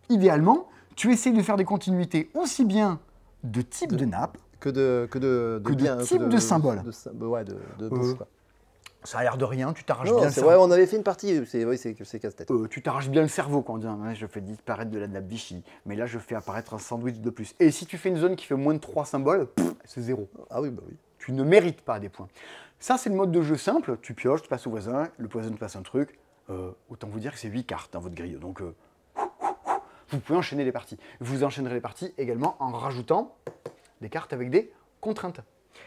Idéalement, tu essayes de faire des continuités aussi bien de type de nappe que de type de symbole. De bouffe, quoi. Ça a l'air de rien, tu t'arraches bien le cerveau. Ouais, on avait fait une partie, c'est casse-tête. Tu t'arraches bien le cerveau quand on dit « je fais disparaître de la nappe Vichy, mais là je fais apparaître un sandwich de plus ». Et si tu fais une zone qui fait moins de 3 symboles, c'est 0. Ah oui, bah oui. Tu ne mérites pas des points. Ça, c'est le mode de jeu simple. Tu pioches, tu passes au voisin, le voisin te passe un truc. Autant vous dire que c'est 8 cartes dans votre grille. Donc, vous pouvez enchaîner les parties. Vous enchaînerez les parties également en rajoutant des cartes avec des contraintes.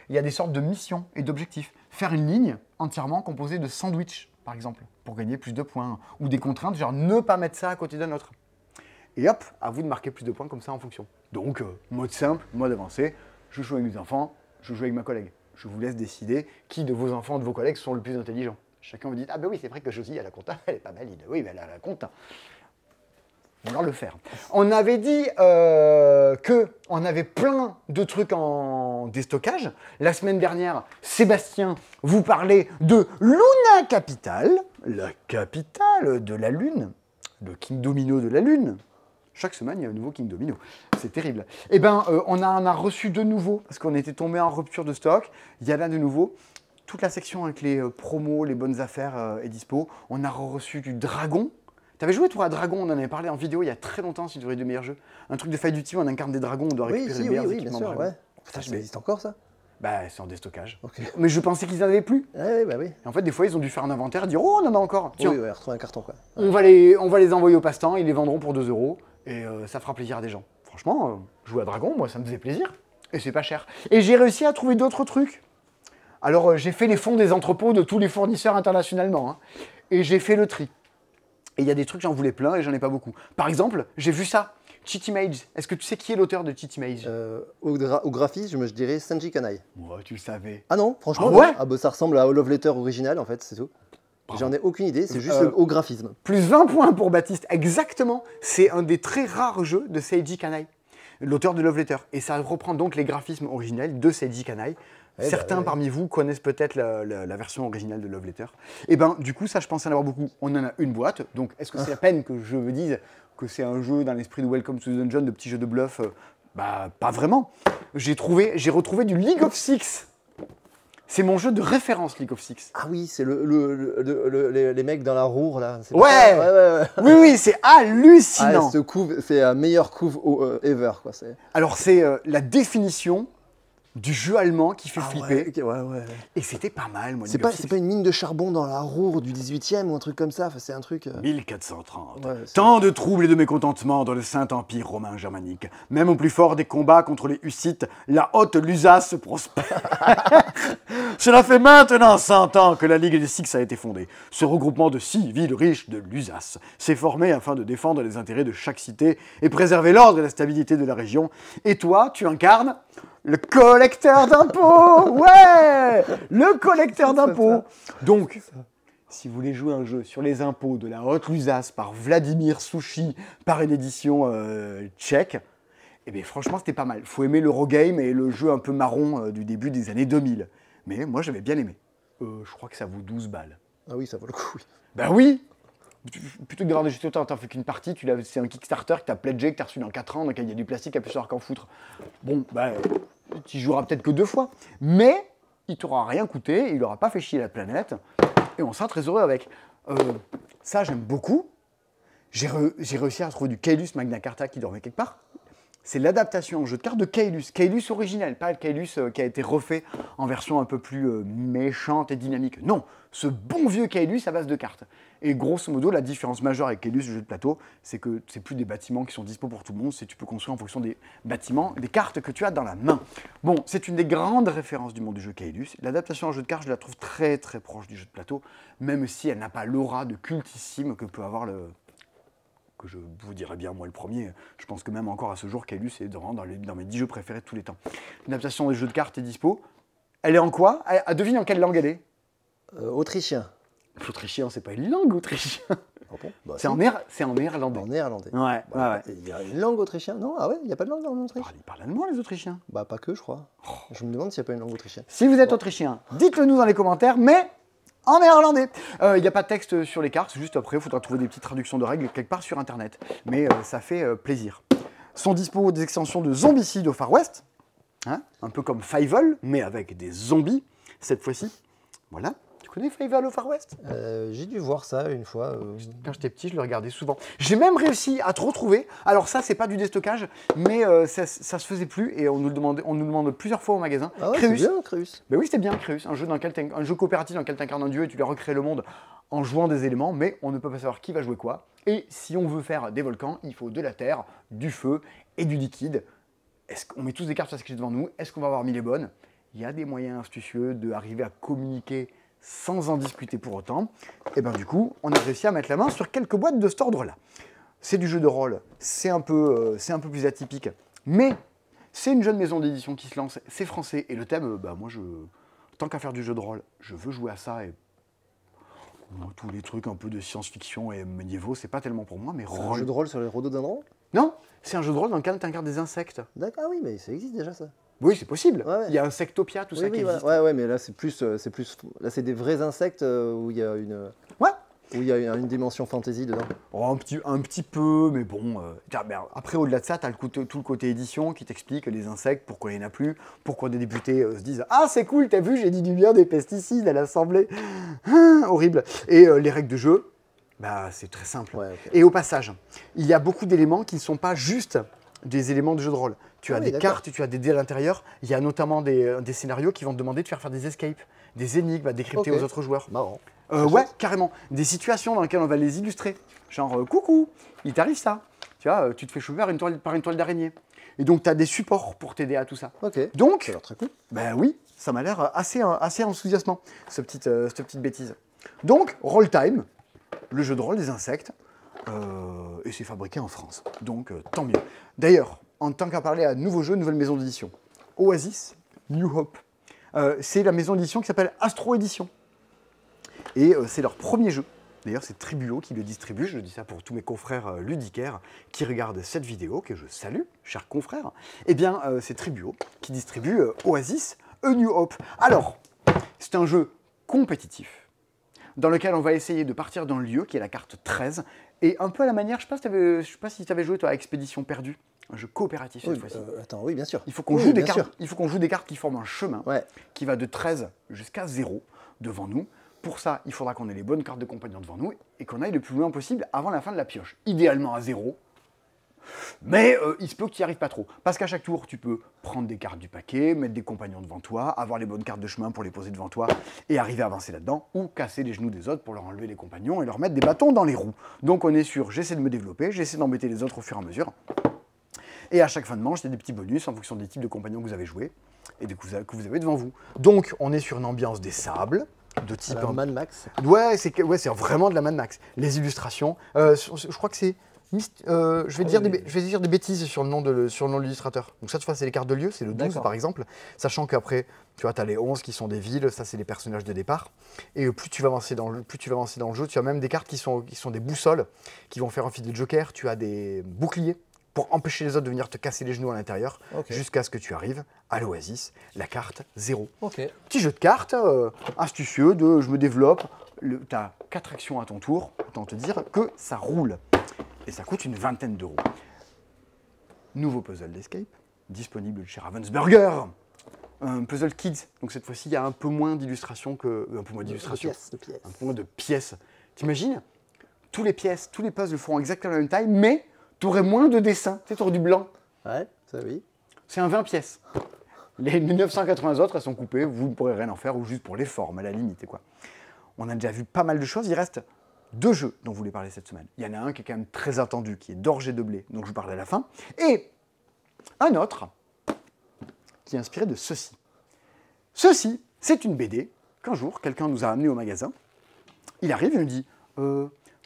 Il y a des sortes de missions et d'objectifs. Faire une ligne entièrement composée de sandwichs, par exemple, pour gagner plus de points. Ou des contraintes, genre ne pas mettre ça à côté d'un autre. Et hop, à vous de marquer plus de points comme ça en fonction. Donc, mode simple, mode avancé. Je joue avec mes enfants, je joue avec ma collègue. Je vous laisse décider qui de vos enfants, de vos collègues sont le plus intelligents. Chacun vous dit « Ah ben oui, c'est vrai que Josie, elle a compta, elle est pas valide. Oui, mais elle a la compta. » On va le faire. On avait dit qu'on avait plein de trucs en déstockage. La semaine dernière, Sébastien vous parlait de Luna Capital, la capitale de la Lune, le King Domino de la Lune. Chaque semaine, il y a un nouveau King Domino. C'est terrible. Eh bien, on en a reçu de nouveaux, parce qu'on était tombé en rupture de stock. Il y en a de nouveaux. Toute la section avec les promos, les bonnes affaires est dispo. On a reçu du Dragon. T'avais joué toi à Dragon, on en avait parlé en vidéo il y a très longtemps, si tu devrais être de meilleurs jeux. Un truc de Fight Duty où on incarne des dragons, on doit récupérer les meilleurs équipements. Bien sûr, ouais. Putain, ça existe encore ça? Bah c'est en déstockage. Okay. Mais je pensais qu'ils n'en avaient plus. Ouais, bah oui. Et en fait des fois ils ont dû faire un inventaire et dire oh on en a encore. Tiens, oui, retrouver un carton quoi. On va les envoyer au passe-temps, ils les vendront pour 2 € et ça fera plaisir à des gens. Franchement, jouer à Dragon, moi ça me faisait plaisir. Et c'est pas cher. Et j'ai réussi à trouver d'autres trucs. Alors j'ai fait les fonds des entrepôts de tous les fournisseurs internationalement. Hein, et j'ai fait le tri. Et il y a des trucs, j'en voulais plein et j'en ai pas beaucoup. Par exemple, j'ai vu ça, Cheat Image. Est-ce que tu sais qui est l'auteur de Cheat Image? Au graphisme, je dirais Sanji Kanai. Ouais, tu le savais. Ah non, franchement, ah ouais, ah bah, ça ressemble à Love Letter original en fait, c'est tout. J'en ai aucune idée, c'est juste au graphisme. Plus 20 points pour Baptiste, exactement. C'est un des très rares jeux de Seiji Kanai, l'auteur de Love Letter. Et ça reprend donc les graphismes originels de Seiji Kanai. Certains parmi vous connaissent peut-être la version originale de Love Letter. Et ben du coup, ça, je pense en avoir beaucoup. On en a une boîte, donc est-ce que c'est la peine que je me dise que c'est un jeu dans l'esprit de Welcome to the Dungeon, de petits jeux de bluff? Bah, pas vraiment. J'ai retrouvé du League of Six. C'est mon jeu de référence, League of Six. Ah oui, c'est les mecs dans la roue, là. Ouais. Oui, c'est hallucinant. Ah, ce couve, c'est la meilleure couve ever, quoi. Alors, c'est la définition du jeu allemand qui fait flipper. Ouais. Et c'était pas mal, moi. C'est pas une mine de charbon dans la Ruhr du 18e ou un truc comme ça. Enfin, c'est un truc. 1430. Tant de troubles et de mécontentements dans le Saint-Empire romain germanique. Même au plus fort des combats contre les Hussites, la haute Lusace prospère. Cela fait maintenant 100 ans que la Ligue des Six a été fondée. Ce regroupement de 6 villes riches de Lusace s'est formé afin de défendre les intérêts de chaque cité et préserver l'ordre et la stabilité de la région. Et toi, tu incarnes le collecteur d'impôts. Ouais, le collecteur d'impôts. Donc, si vous voulez jouer un jeu sur les impôts de la haute Lusace par Vladimir Sushi, par une édition tchèque, eh bien franchement, c'était pas mal. Faut aimer l'Eurogame et le jeu un peu marron du début des années 2000. Mais moi, j'avais bien aimé. Je crois que ça vaut 12 balles. Ah oui, ça vaut le coup, oui. Ben oui. Plutôt que de regarder juste autant, t'en fais qu'une partie, c'est un Kickstarter que t'as pledgé, que t'as reçu dans 4 ans, donc il y a du plastique à plus savoir qu'en foutre. Bon, bah, tu joueras peut-être que 2 fois, mais il t'aura rien coûté, il aura pas fait chier la planète, et on sera très heureux avec. Ça, j'aime beaucoup. J'ai réussi à trouver du Caylus Magna Carta qui dormait quelque part. C'est l'adaptation en jeu de cartes de Caylus. Caylus originel, pas le Caylus qui a été refait en version un peu plus méchante et dynamique. Non, ce bon vieux Caylus à base de cartes. Et grosso modo, la différence majeure avec Caylus, le jeu de plateau, c'est que c'est plus des bâtiments qui sont dispo pour tout le monde, c'est que tu peux construire en fonction des bâtiments, des cartes que tu as dans la main. Bon, c'est une des grandes références du monde du jeu Caylus. L'adaptation en jeu de cartes, je la trouve très très proche du jeu de plateau, même si elle n'a pas l'aura de cultissime que peut avoir que je vous dirais bien, moi le premier, je pense que même encore à ce jour, Caylus est dans mes 10 jeux préférés de tous les temps. L'adaptation des jeux de cartes est dispo. Elle est en quoi? Devine en quelle langue elle est? Autrichien. L'autrichien, c'est pas une langue, autrichien. Ah bon bah, c'est en néerlandais. En néerlandais. Ouais. Il y a une langue autrichienne? Non, ah ouais, il n'y a pas de langue en Autriche? Ils parlent allemand, les Autrichiens. Bah pas que, je crois. Je me demande s'il n'y a pas une langue autrichienne. Si vous êtes autrichien, dites-le nous dans les commentaires, mais en néerlandais. Il n'y a pas de texte sur les cartes, juste après, il faudra trouver des petites traductions de règles quelque part sur Internet. Mais ça fait plaisir. Sont dispo des extensions de Zombicide au Far West, hein, un peu comme Fievel, mais avec des zombies, cette fois-ci. Voilà. Tu connais Fievel au Far West? J'ai dû voir ça une fois. Quand j'étais petit, je le regardais souvent. J'ai même réussi à te retrouver. Alors ça, c'est pas du déstockage, mais ça se faisait plus et on nous le demande plusieurs fois au magasin. Ah ouais, c'est bien, Créus. Ben oui, c'était bien, Créus. Un jeu coopératif dans lequel tu incarnes un dieu et tu dois recréer le monde en jouant des éléments, mais on ne peut pas savoir qui va jouer quoi. Et si on veut faire des volcans, il faut de la terre, du feu et du liquide. On met tous des cartes affichées devant nous. Est-ce qu'on va avoir mis les bonnes? Il y a des moyens astucieux d'arriver à communiquer sans en discuter pour autant. Et bien du coup, on a réussi à mettre la main sur quelques boîtes de cet ordre-là. C'est du jeu de rôle, c'est un peu plus atypique, mais c'est une jeune maison d'édition qui se lance, c'est français, et le thème, moi, tant qu'à faire du jeu de rôle, je veux jouer à ça, et tous les trucs un peu de science-fiction et médiévaux, c'est pas tellement pour moi, mais un jeu de rôle sur les rhododendrons? Non, c'est un jeu de rôle dans lequel tu incarnes des insectes. D'accord, oui, mais ça existe déjà, ça. Oui, c'est possible. Ouais. Il y a Insectopia, tout ça qui existe. Ouais, mais là, c'est plus, là, c'est des vrais insectes où il y a une... Ouais. Où il y a une dimension fantasy dedans. Oh, un petit peu, mais bon. Après, au-delà de ça, tu as tout le côté édition qui t'explique les insectes, pourquoi il n'y en a plus, pourquoi des députés se disent « Ah, c'est cool, t'as vu, j'ai dit du bien des pesticides à l'Assemblée. Horrible. » Et les règles de jeu, c'est très simple. Ouais, okay. Et au passage, il y a beaucoup d'éléments qui ne sont pas juste des éléments de jeu de rôle. Tu as des cartes, tu as des dés à l'intérieur. Il y a notamment des scénarios qui vont te demander de faire des escapes, des énigmes à décrypter aux autres joueurs. Marrant. Ouais, carrément. Des situations dans lesquelles on va les illustrer. Genre, coucou, il t'arrive ça. Tu vois, tu te fais choper par une toile d'araignée. Et donc, tu as des supports pour t'aider à tout ça. Ok. Donc, ça a l'air très cool. Ben oui, ça m'a l'air assez enthousiasmant, cette petite bêtise. Donc, Roll Time, le jeu de rôle des insectes, et c'est fabriqué en France. Donc, tant mieux. D'ailleurs, en tant qu'à parler à nouveau jeu, nouvelle maison d'édition, Oasis, New Hope. C'est la maison d'édition qui s'appelle Astro Édition. Et c'est leur premier jeu. D'ailleurs, c'est Tribuo qui le distribue. Je dis ça pour tous mes confrères ludicaires qui regardent cette vidéo, que je salue, chers confrères. Eh bien, c'est Tribuo qui distribue Oasis, A New Hope. Alors, c'est un jeu compétitif dans lequel on va essayer de partir dans le lieu qui est la carte 13 et un peu à la manière, je ne sais pas si tu avais joué toi à Expédition Perdue, un jeu coopératif cette fois-ci. Attends, oui, bien sûr. Il faut qu'on joue des cartes. Il faut qu'on joue des cartes qui forment un chemin qui va de 13 jusqu'à 0 devant nous. Pour ça, il faudra qu'on ait les bonnes cartes de compagnons devant nous et qu'on aille le plus loin possible avant la fin de la pioche. Idéalement à 0. Mais il se peut que tu n'y arrives pas trop. Parce qu'à chaque tour, tu peux prendre des cartes du paquet, mettre des compagnons devant toi, avoir les bonnes cartes de chemin pour les poser devant toi et arriver à avancer là-dedans, ou casser les genoux des autres pour leur enlever les compagnons et leur mettre des bâtons dans les roues. Donc on est sur j'essaie de me développer, j'essaie d'embêter les autres au fur et à mesure. Et à chaque fin de manche, il y a des petits bonus en fonction des types de compagnons que vous avez joués et que vous avez devant vous. Donc on est sur une ambiance des sables. De type Mad Max. Ouais, c'est vraiment de la Mad Max. Les illustrations, je crois que c'est... je vais dire des bêtises sur le nom de l'illustrateur. Donc ça, tu vois, c'est les cartes de lieu, c'est le 12 par exemple. Sachant qu'après, tu vois, tu as les 11 qui sont des villes, ça c'est les personnages de départ. Et plus tu vas avancer dans le jeu, tu as même des cartes qui sont des boussoles, qui vont faire office de joker. Tu as des boucliers pour empêcher les autres de venir te casser les genoux à l'intérieur, jusqu'à ce que tu arrives à l'Oasis, la carte 0. Petit jeu de cartes, astucieux, je me développe. Tu as 4 actions à ton tour, autant te dire que ça roule. Et ça coûte une vingtaine d'euros. Nouveau puzzle d'escape, disponible chez Ravensburger. Un puzzle kids, donc cette fois-ci il y a un peu moins d'illustrations un peu moins d'illustrations, un peu moins de pièces. T'imagines? Tous les puzzles font exactement la même taille, mais tu aurais moins de dessins, tu aurais du blanc. Ouais, ça oui. C'est un 20 pièces. Les 980 autres, elles sont coupées, vous ne pourrez rien en faire, ou juste pour les formes, à la limite. Quoi. On a déjà vu pas mal de choses, il reste 2 jeux dont je voulais parler cette semaine. Il y en a un qui est quand même très attendu, qui est d'orge et de blé, dont je vous parle à la fin, et un autre qui est inspiré de ceci. Ceci, c'est une BD qu'un jour, quelqu'un nous a amené au magasin. Il arrive et me dit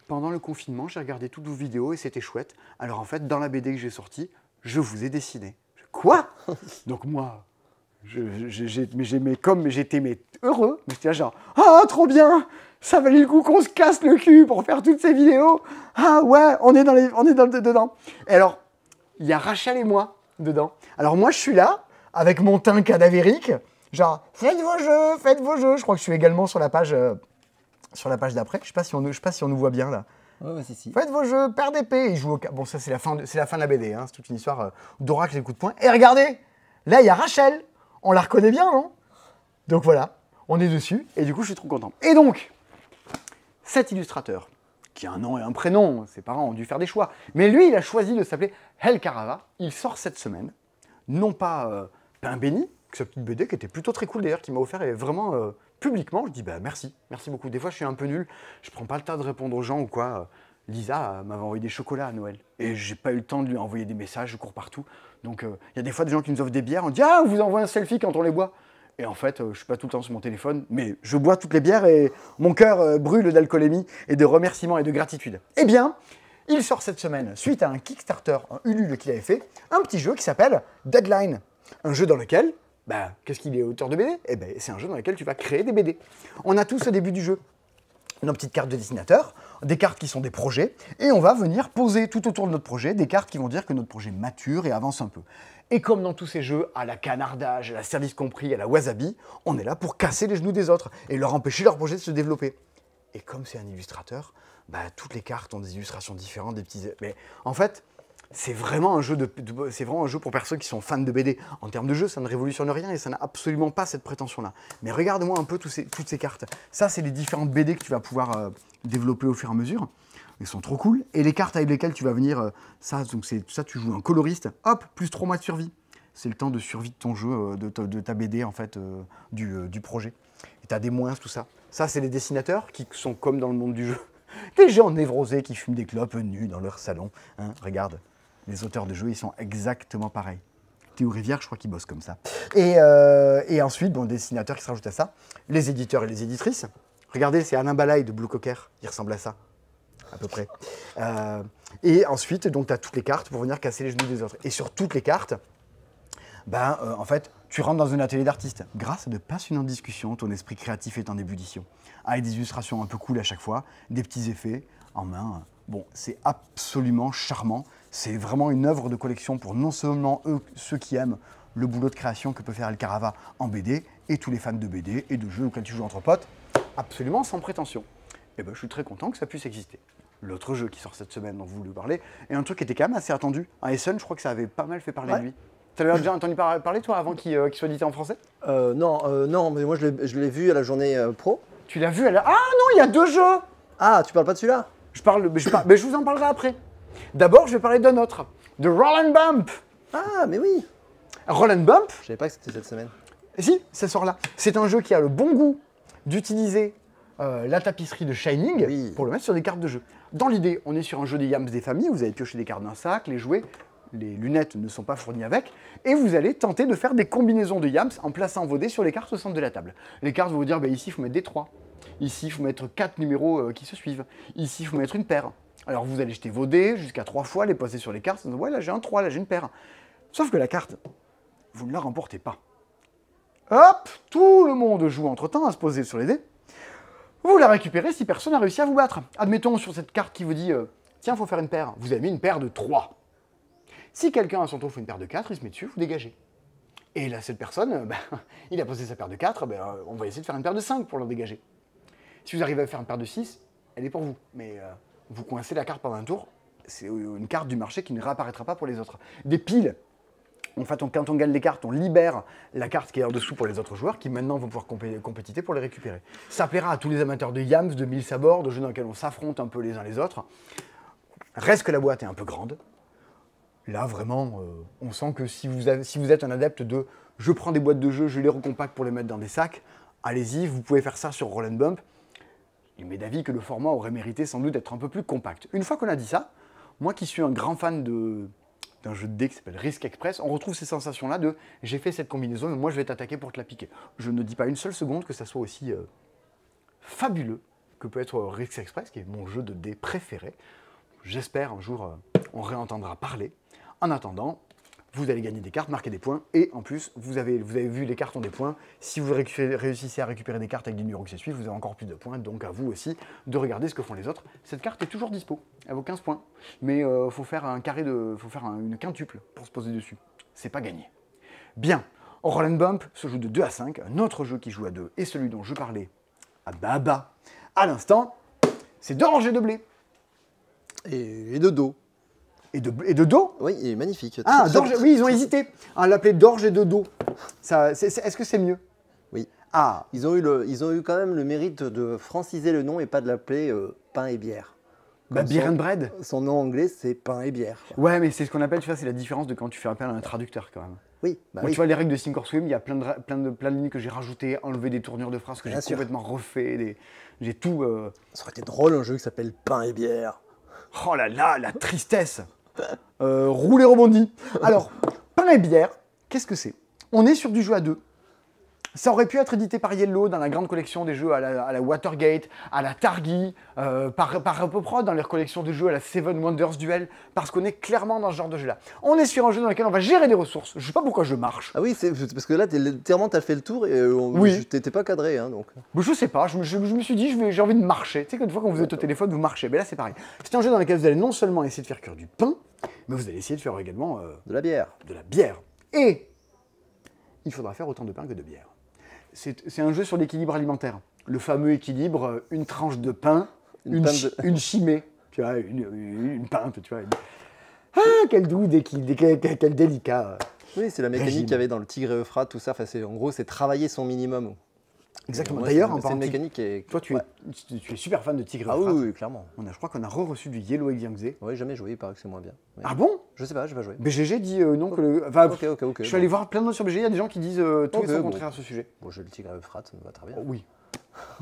pendant le confinement, j'ai regardé toutes vos vidéos et c'était chouette. Alors en fait, dans la BD que j'ai sortie, je vous ai dessiné. Quoi? Donc moi, j'étais heureux, mais j'étais là genre ah trop bien, ça valait le coup qu'on se casse le cul pour faire toutes ces vidéos. Ah ouais, on est dedans. Et alors, il y a Rachel et moi dedans. Alors moi, je suis là avec mon teint cadavérique, genre faites vos jeux. Je crois que je suis également sur la page d'après. Je sais pas si on nous voit bien là. Ouais, si. Faites vos jeux, père d'épée. Il joue au... Bon, ça, c'est la fin de la BD. Hein. C'est toute une histoire d'oracle et de coups de poing. Et regardez, là, il y a Rachel. On la reconnaît bien, non? Donc voilà, on est dessus. Et du coup, je suis trop content. Et donc, cet illustrateur, qui a un nom et un prénom, ses parents ont dû faire des choix. Mais lui, il a choisi de s'appeler Hel Carava. Il sort cette semaine. Non pas Pain Béni, sa petite BD qui était plutôt très cool d'ailleurs, qui m'a offert et vraiment... publiquement, je dis bah merci beaucoup. Des fois, je suis un peu nul, je prends pas le temps de répondre aux gens ou quoi. Lisa m'avait envoyé des chocolats à Noël et j'ai pas eu le temps de lui envoyer des messages, je cours partout. Donc il y a des fois des gens qui nous offrent des bières, on dit ah on vous envoie un selfie quand on les boit. Et en fait, je suis pas tout le temps sur mon téléphone, mais je bois toutes les bières et mon cœur brûle d'alcoolémie et de remerciements et de gratitude. Eh bien, il sort cette semaine, suite à un Kickstarter, un Ulule qu'il avait fait, un petit jeu qui s'appelle Deadline, un jeu dans lequel qu'est-ce qu'il est auteur de BD? Eh ben, c'est un jeu dans lequel tu vas créer des BD. On a tous au début du jeu nos petites cartes de dessinateur, des cartes qui sont des projets, et on va venir poser tout autour de notre projet des cartes qui vont dire que notre projet mature et avance un peu. Et comme dans tous ces jeux, à la canardage, à la service compris, à la wasabi, on est là pour casser les genoux des autres et leur empêcher leur projet de se développer. Et comme c'est un illustrateur, toutes les cartes ont des illustrations différentes, des petits... Mais en fait... C'est vraiment un jeu pour personnes qui sont fans de BD. En termes de jeu, ça ne révolutionne rien et ça n'a absolument pas cette prétention-là. Mais regarde-moi un peu toutes ces cartes. Ça, c'est les différentes BD que tu vas pouvoir développer au fur et à mesure. Elles sont trop cool. Et les cartes avec lesquelles tu vas venir, ça, tu joues un coloriste. Hop, plus 3 mois de survie. C'est le temps de survie de ton jeu, de ta BD, en fait, du projet. Et tu as des moins, tout ça. Ça, c'est les dessinateurs qui sont comme dans le monde du jeu. Des gens névrosés qui fument des clopes nus dans leur salon. Hein, regarde. Les auteurs de jeux, ils sont exactement pareils. Théo Rivière, je crois qu'il bosse comme ça. Et ensuite, des dessinateurs qui se rajoutent à ça. Les éditeurs et les éditrices. Regardez, c'est Alain Balaï de Blue Cocker. Il ressemble à ça, à peu près. Et ensuite, donc, tu as toutes les cartes pour venir casser les genoux des autres. Et sur toutes les cartes, en fait, tu rentres dans un atelier d'artiste. Grâce à de passionnantes discussions, ton esprit créatif est en ébullition. Avec des illustrations un peu cool à chaque fois, des petits effets en main. Bon, c'est absolument charmant. C'est vraiment une œuvre de collection pour non seulement ceux qui aiment le boulot de création que peut faire El Carava en BD, et tous les fans de BD et de jeux auxquels tu joues entre potes, absolument sans prétention. Et ben je suis très content que ça puisse exister. L'autre jeu qui sort cette semaine dont vous voulez parler, est un truc qui était quand même assez attendu. À Essen, je crois que ça avait pas mal fait parler de lui. Tu avais déjà entendu parler, toi, avant qu'il soit édité en français? Non, mais moi je l'ai vu à la journée pro. Tu l'as vu à la... Ah non, il y a 2 jeux! Ah, tu parles pas de celui-là? Mais je vous en parlerai après. D'abord, je vais parler d'un autre, de Roll and Bump. Ah, mais oui. Roll and Bump. Je savais pas que c'était cette semaine. Si, ça sort là. C'est un jeu qui a le bon goût d'utiliser la tapisserie de Shining pour le mettre sur des cartes de jeu. Dans l'idée, on est sur un jeu des Yams des familles, vous allez piocher des cartes d'un sac, les jouer, les lunettes ne sont pas fournies avec, et vous allez tenter de faire des combinaisons de Yams en plaçant vos dés sur les cartes au centre de la table. Les cartes vont vous dire, ici il faut mettre des 3, ici il faut mettre 4 numéros qui se suivent, ici il faut mettre une paire. Alors vous allez jeter vos dés jusqu'à 3 fois, les poser sur les cartes, ouais là j'ai un 3, là j'ai une paire. Sauf que la carte, vous ne la remportez pas. Hop, tout le monde joue entre-temps à se poser sur les dés. Vous la récupérez si personne n'a réussi à vous battre. Admettons sur cette carte qui vous dit tiens, il faut faire une paire. Vous avez mis une paire de 3. Si quelqu'un à son tour fait une paire de 4, il se met dessus, vous dégagez. Et là, cette personne, il a posé sa paire de 4, on va essayer de faire une paire de 5 pour l'en dégager. Si vous arrivez à faire une paire de 6, elle est pour vous. Mais vous coincez la carte pendant un tour, c'est une carte du marché qui ne réapparaîtra pas pour les autres. Des piles. En fait, quand on gagne les cartes, on libère la carte qui est en dessous pour les autres joueurs, qui maintenant vont pouvoir compétiter pour les récupérer. Ça plaira à tous les amateurs de Yams, de mille sabords, de jeux dans lesquels on s'affronte un peu les uns les autres. Reste que la boîte est un peu grande. Là, vraiment, on sent que si vous êtes un adepte de « je prends des boîtes de jeux, je les recompacte pour les mettre dans des sacs », allez-y, vous pouvez faire ça sur Roll and Bump. Il m'est d'avis que le format aurait mérité sans doute d'être un peu plus compact. Une fois qu'on a dit ça, moi qui suis un grand fan d'un jeu de dés qui s'appelle Risk Express, on retrouve ces sensations-là de « j'ai fait cette combinaison, mais moi je vais t'attaquer pour te la piquer ». Je ne dis pas une seule seconde que ça soit aussi fabuleux que peut être Risk Express, qui est mon jeu de dés préféré. J'espère un jour on réentendra parler. En attendant, vous allez gagner des cartes, marquer des points, et en plus, vous avez vu, les cartes ont des points. Si vous réussissez à récupérer des cartes avec des numéros qui se suivent, vous avez encore plus de points, donc à vous aussi de regarder ce que font les autres. Cette carte est toujours dispo, elle vaut 15 points, mais faut faire une quintuple pour se poser dessus. C'est pas gagné. Bien, Roll and Bump se joue de 2 à 5, un autre jeu qui joue à 2, et celui dont je parlais à Baba à l'instant, c'est d'orge et de blé. Et de dos. Et de dos? Oui, il est magnifique. Ah, oui, ils ont hésité à l'appeler d'orge et de dos. Est-ce que c'est mieux? Oui. Ah. Ils ont eu quand même le mérite de franciser le nom et pas de l'appeler pain et bière. Beer and bread. Son nom anglais, c'est pain et bière. Ouais, mais c'est ce qu'on appelle, tu vois, c'est la différence de quand tu fais appel à un traducteur quand même. Oui. Tu vois, les règles de Thinkorswim, il y a plein de lignes que j'ai rajoutées, enlevé des tournures de phrases que j'ai complètement refait. J'ai tout. Ça aurait été drôle un jeu qui s'appelle pain et bière. Oh là là, la tristesse. Rouler rebondi. Alors, pain et bière, qu'est-ce que c'est? On est sur du jeu à 2. Ça aurait pu être édité par Yellow dans la grande collection des jeux à la Watergate, à la Targi, par Repoprod dans leur collection de jeux à la Seven Wonders Duel, parce qu'on est clairement dans ce genre de jeu-là. On est sur un jeu dans lequel on va gérer des ressources. Je sais pas pourquoi je marche. Ah oui, c'est parce que là, littéralement, t'as fait le tour et oui. T'étais pas cadré. Hein, donc. Je sais pas, je me suis dit, j'ai envie de marcher. Tu sais, une fois quand vous êtes au téléphone, vous marchez. Mais là, c'est pareil. C'est un jeu dans lequel vous allez non seulement essayer de faire cuire du pain, mais vous allez essayer de faire également de la bière. Et il faudra faire autant de pain que de bière. C'est un jeu sur l'équilibre alimentaire. Le fameux équilibre, une tranche de pain, une chimée, tu vois, une pinte, tu vois. Ah, quel doux, quel délicat. Oui, c'est la mécanique qu'il y avait dans le Tigre et Euphrate, tout ça. Enfin, en gros, c'est travailler son minimum. Exactement. D'ailleurs, c'est une mécanique et... Toi, tu es super fan de Tigre et Euphrate. Ah oui, clairement. Je crois qu'on a reçu du Yellow Exiangze. Oui, jamais joué, il paraît que c'est moins bien. Mais... Ah bon? Je sais pas, j'ai pas joué. BGG dit non que le... Enfin, ok. Je suis allé voir plein de notes sur BGG, il y a des gens qui disent tout et son contraire à ce sujet. Bon, j'ai le Tigre et Euphrate, ça me va très bien. Oh, oui.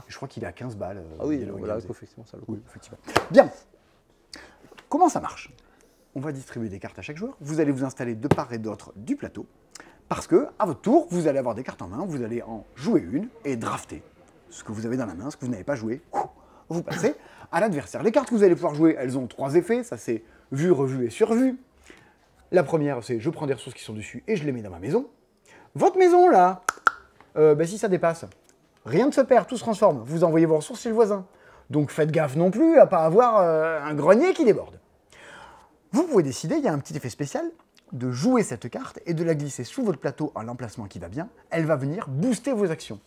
Je crois qu'il est à 15 balles. Ah oui, voilà, effectivement, ça le coup. Oui, effectivement. Bien. Comment ça marche? On va distribuer des cartes à chaque joueur. Vous allez vous installer de part et d'autre du plateau. Parce que, à votre tour, vous allez avoir des cartes en main, vous allez en jouer une et drafter ce que vous avez dans la main, ce que vous n'avez pas joué. Vous passez à l'adversaire. Les cartes que vous allez pouvoir jouer, elles ont 3 effets. Ça, c'est vue, revue et survue. La première, c'est je prends des ressources qui sont dessus et je les mets dans ma maison. Votre maison, là, si ça dépasse, rien ne se perd, tout se transforme. Vous envoyez vos ressources chez le voisin. Donc faites gaffe non plus à ne pas avoir un grenier qui déborde. Vous pouvez décider, il y a un petit effet spécial, de jouer cette carte et de la glisser sous votre plateau à l'emplacement qui va bien. Elle va venir booster vos actions.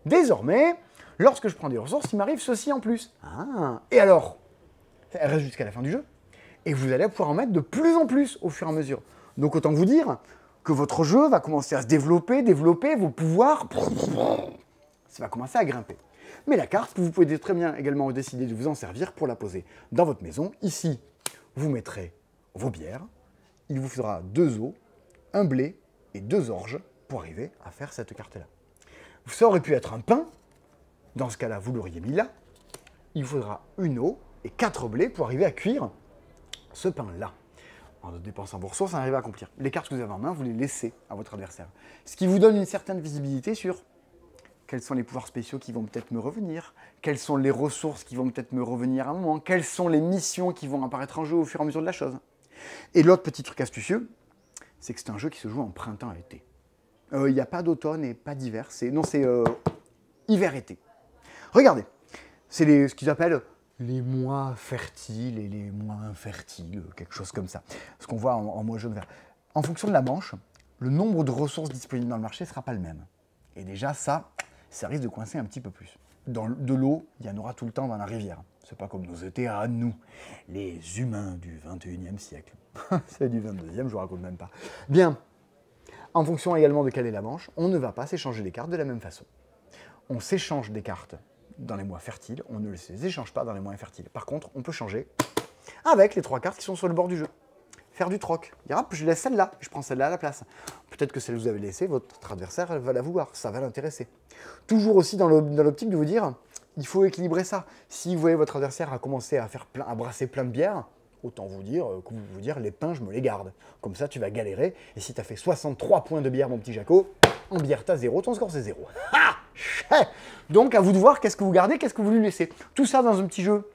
Désormais, lorsque je prends des ressources, il m'arrive ceci en plus. Ah. Et alors, elle reste jusqu'à la fin du jeu. Et vous allez pouvoir en mettre de plus en plus au fur et à mesure. Donc autant vous dire que votre jeu va commencer à se développer, vos pouvoirs, ça va commencer à grimper. Mais la carte, vous pouvez très bien également décider de vous en servir pour la poser dans votre maison. Ici, vous mettrez vos bières. Il vous faudra 2 os, un blé et 2 orges pour arriver à faire cette carte-là. Ça aurait pu être un pain. Dans ce cas-là, vous l'auriez mis là. Il vous faudra une eau et 4 blés pour arriver à cuire ce pain-là. En dépensant vos ressources, arriver à accomplir. Les cartes que vous avez en main, vous les laissez à votre adversaire. Ce qui vous donne une certaine visibilité sur quels sont les pouvoirs spéciaux qui vont peut-être me revenir, quelles sont les ressources qui vont peut-être me revenir à un moment, quelles sont les missions qui vont apparaître en jeu au fur et à mesure de la chose. Et l'autre petit truc astucieux, c'est que c'est un jeu qui se joue en printemps et été. Il n'y a pas d'automne et pas d'hiver, c'est hiver-été. Regardez, c'est ce qu'ils appellent les mois fertiles et les mois infertiles, quelque chose comme ça. Ce qu'on voit en mois jaune vert. En fonction de la manche, le nombre de ressources disponibles dans le marché ne sera pas le même. Et déjà, ça risque de coincer un petit peu plus. De l'eau, il y en aura tout le temps dans la rivière. C'est pas comme nos étés à nous, les humains du 21e siècle. C'est du 22e, je vous raconte même pas. Bien, en fonction également de quelle est la manche, on ne va pas s'échanger les cartes de la même façon. On s'échange des cartes dans les mois fertiles, on ne les échange pas dans les mois infertiles. Par contre, on peut changer avec les 3 cartes qui sont sur le bord du jeu. Faire du troc. Dire, hop, je laisse celle-là, je prends celle-là à la place. Peut-être que celle que vous avez laissée, votre adversaire va la vouloir, ça va l'intéresser. Toujours aussi dans l'optique de vous dire, il faut équilibrer ça. Si vous voyez votre adversaire a commencé à brasser plein de bières, autant vous dire, les pains, je me les garde. Comme ça, tu vas galérer. Et si tu as fait 63 points de bière, mon petit Jaco, en bière, tu as 0, ton score c'est 0. Donc, à vous de voir qu'est-ce que vous gardez, qu'est-ce que vous lui laissez. Tout ça dans un petit jeu.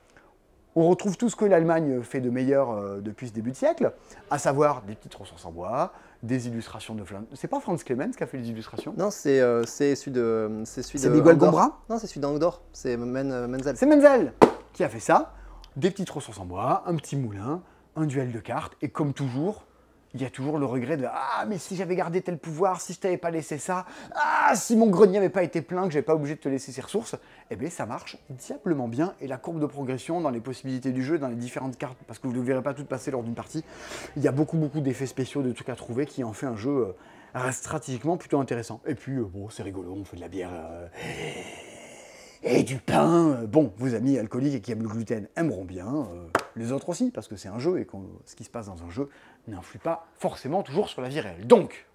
On retrouve tout ce que l'Allemagne fait de meilleur depuis ce début de siècle, à savoir des petites ressources en bois, des illustrations de Flandre. C'est pas Franz Clemens qui a fait les illustrations? Non, c'est celui de... C'est Miguel Gombra? Non, c'est celui d'Angdor, c'est Menzel. C'est Menzel qui a fait ça. Des petites ressources en bois, un petit moulin, un duel de cartes, et comme toujours, il y a toujours le regret de « Ah, mais si j'avais gardé tel pouvoir, si je t'avais pas laissé ça, ah, si mon grenier n'avait pas été plein, que j'avais pas obligé de te laisser ces ressources, eh bien ça marche diablement bien, et la courbe de progression dans les possibilités du jeu, dans les différentes cartes, parce que vous ne verrez pas toutes passer lors d'une partie, il y a beaucoup d'effets spéciaux, de trucs à trouver, qui en fait un jeu stratégiquement plutôt intéressant. Et puis, bon, c'est rigolo, on fait de la bière... Et du pain. Bon, vos amis alcooliques et qui aiment le gluten aimeront bien, les autres aussi, parce que c'est un jeu et que ce qui se passe dans un jeu n'influe pas forcément toujours sur la vie réelle. Donc,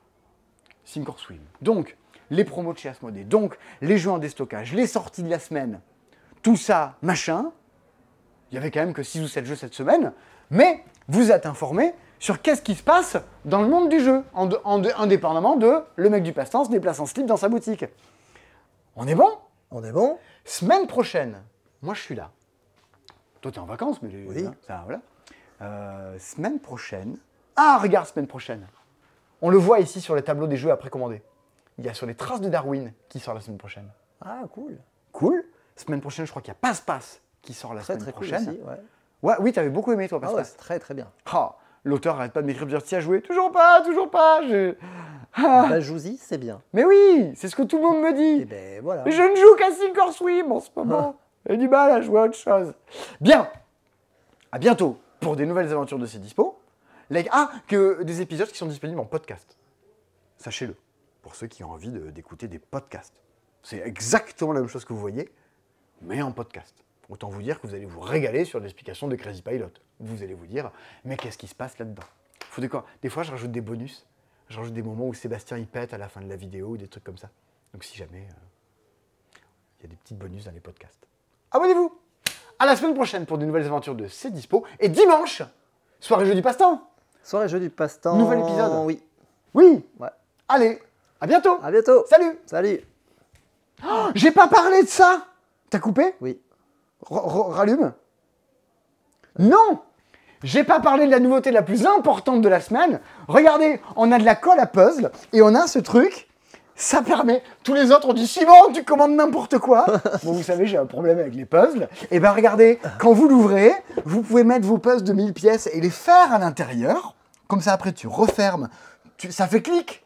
Sink or Swim, donc les promos de chez Asmodée, donc les jeux en déstockage, les sorties de la semaine, tout ça, machin. Il y avait quand même que 6 ou 7 jeux cette semaine, mais vous êtes informés sur qu'est-ce qui se passe dans le monde du jeu, indépendamment de le mec du passe-temps se déplace en slip dans sa boutique. On est bon ? On est bon? Semaine prochaine, moi je suis là. Toi t'es en vacances, mais oui. Ça, voilà. Semaine prochaine. Ah, regarde, semaine prochaine. On le voit ici sur les tableaux des jeux à précommander. Il y a sur les traces de Darwin qui sort la semaine prochaine. Ah, cool. Cool. Semaine prochaine, je crois qu'il y a Passe-Passe qui sort la semaine prochaine. Cool aussi, ouais. Ouais, oui, t'avais beaucoup aimé toi, Passe-Passe. Ah ouais, très bien. Ah, l'auteur arrête pas de m'écrire, dire, tiens, jouer. Toujours pas. Bah, Jouzy, c'est bien. Mais oui, c'est ce que tout le monde me dit. Et ben voilà. Mais je ne joue qu'à Sink or Swim en ce moment. J'ai du mal à jouer à autre chose. Bien. À bientôt pour des nouvelles aventures de ces dispos. Que des épisodes qui sont disponibles en podcast. Sachez-le. Pour ceux qui ont envie d'écouter des podcasts. C'est exactement la même chose que vous voyez, mais en podcast. Autant vous dire que vous allez vous régaler sur l'explication de Crazy Pilot. Vous allez vous dire, mais qu'est-ce qui se passe là-dedans? Des fois, je rajoute des bonus. Je rajoute des moments où Sébastien il pète à la fin de la vidéo ou des trucs comme ça. Donc si jamais, il y a des petits bonus dans les podcasts. Abonnez-vous! À la semaine prochaine pour de nouvelles aventures de C'est Dispo. Et dimanche, soirée jeu du passe-temps. Soirée jeu du passe-temps. Nouvel épisode. Oui. Oui. Ouais. Allez, à bientôt. À bientôt. Salut. Salut. Oh, j'ai pas parlé de ça. T'as coupé? Oui. Rallume. Non. J'ai pas parlé de la nouveauté la plus importante de la semaine. Regardez, on a de la colle à puzzle et on a ce truc. Ça permet. Tous les autres ont dit Simon, tu commandes n'importe quoi. Bon, vous savez, j'ai un problème avec les puzzles. Et ben regardez, quand vous l'ouvrez, vous pouvez mettre vos puzzles de 1000 pièces et les faire à l'intérieur, Comme ça, après, tu refermes. Ça fait clic.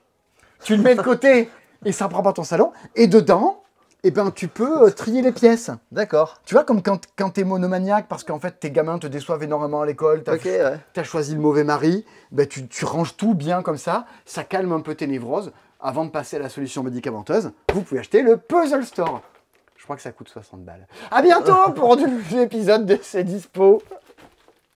Tu le mets de côté et ça prend pas ton salon. Et dedans, eh ben, tu peux trier les pièces. D'accord. Tu vois, comme quand tu es monomaniaque, parce qu'en fait, tes gamins te déçoivent énormément à l'école, tu as choisi le mauvais mari, ben, tu ranges tout bien comme ça. Ça calme un peu tes névroses. Avant de passer à la solution médicamenteuse, vous pouvez acheter le Puzzle Store. Je crois que ça coûte 60 balles. À bientôt pour un nouvel épisode de C'est Dispo.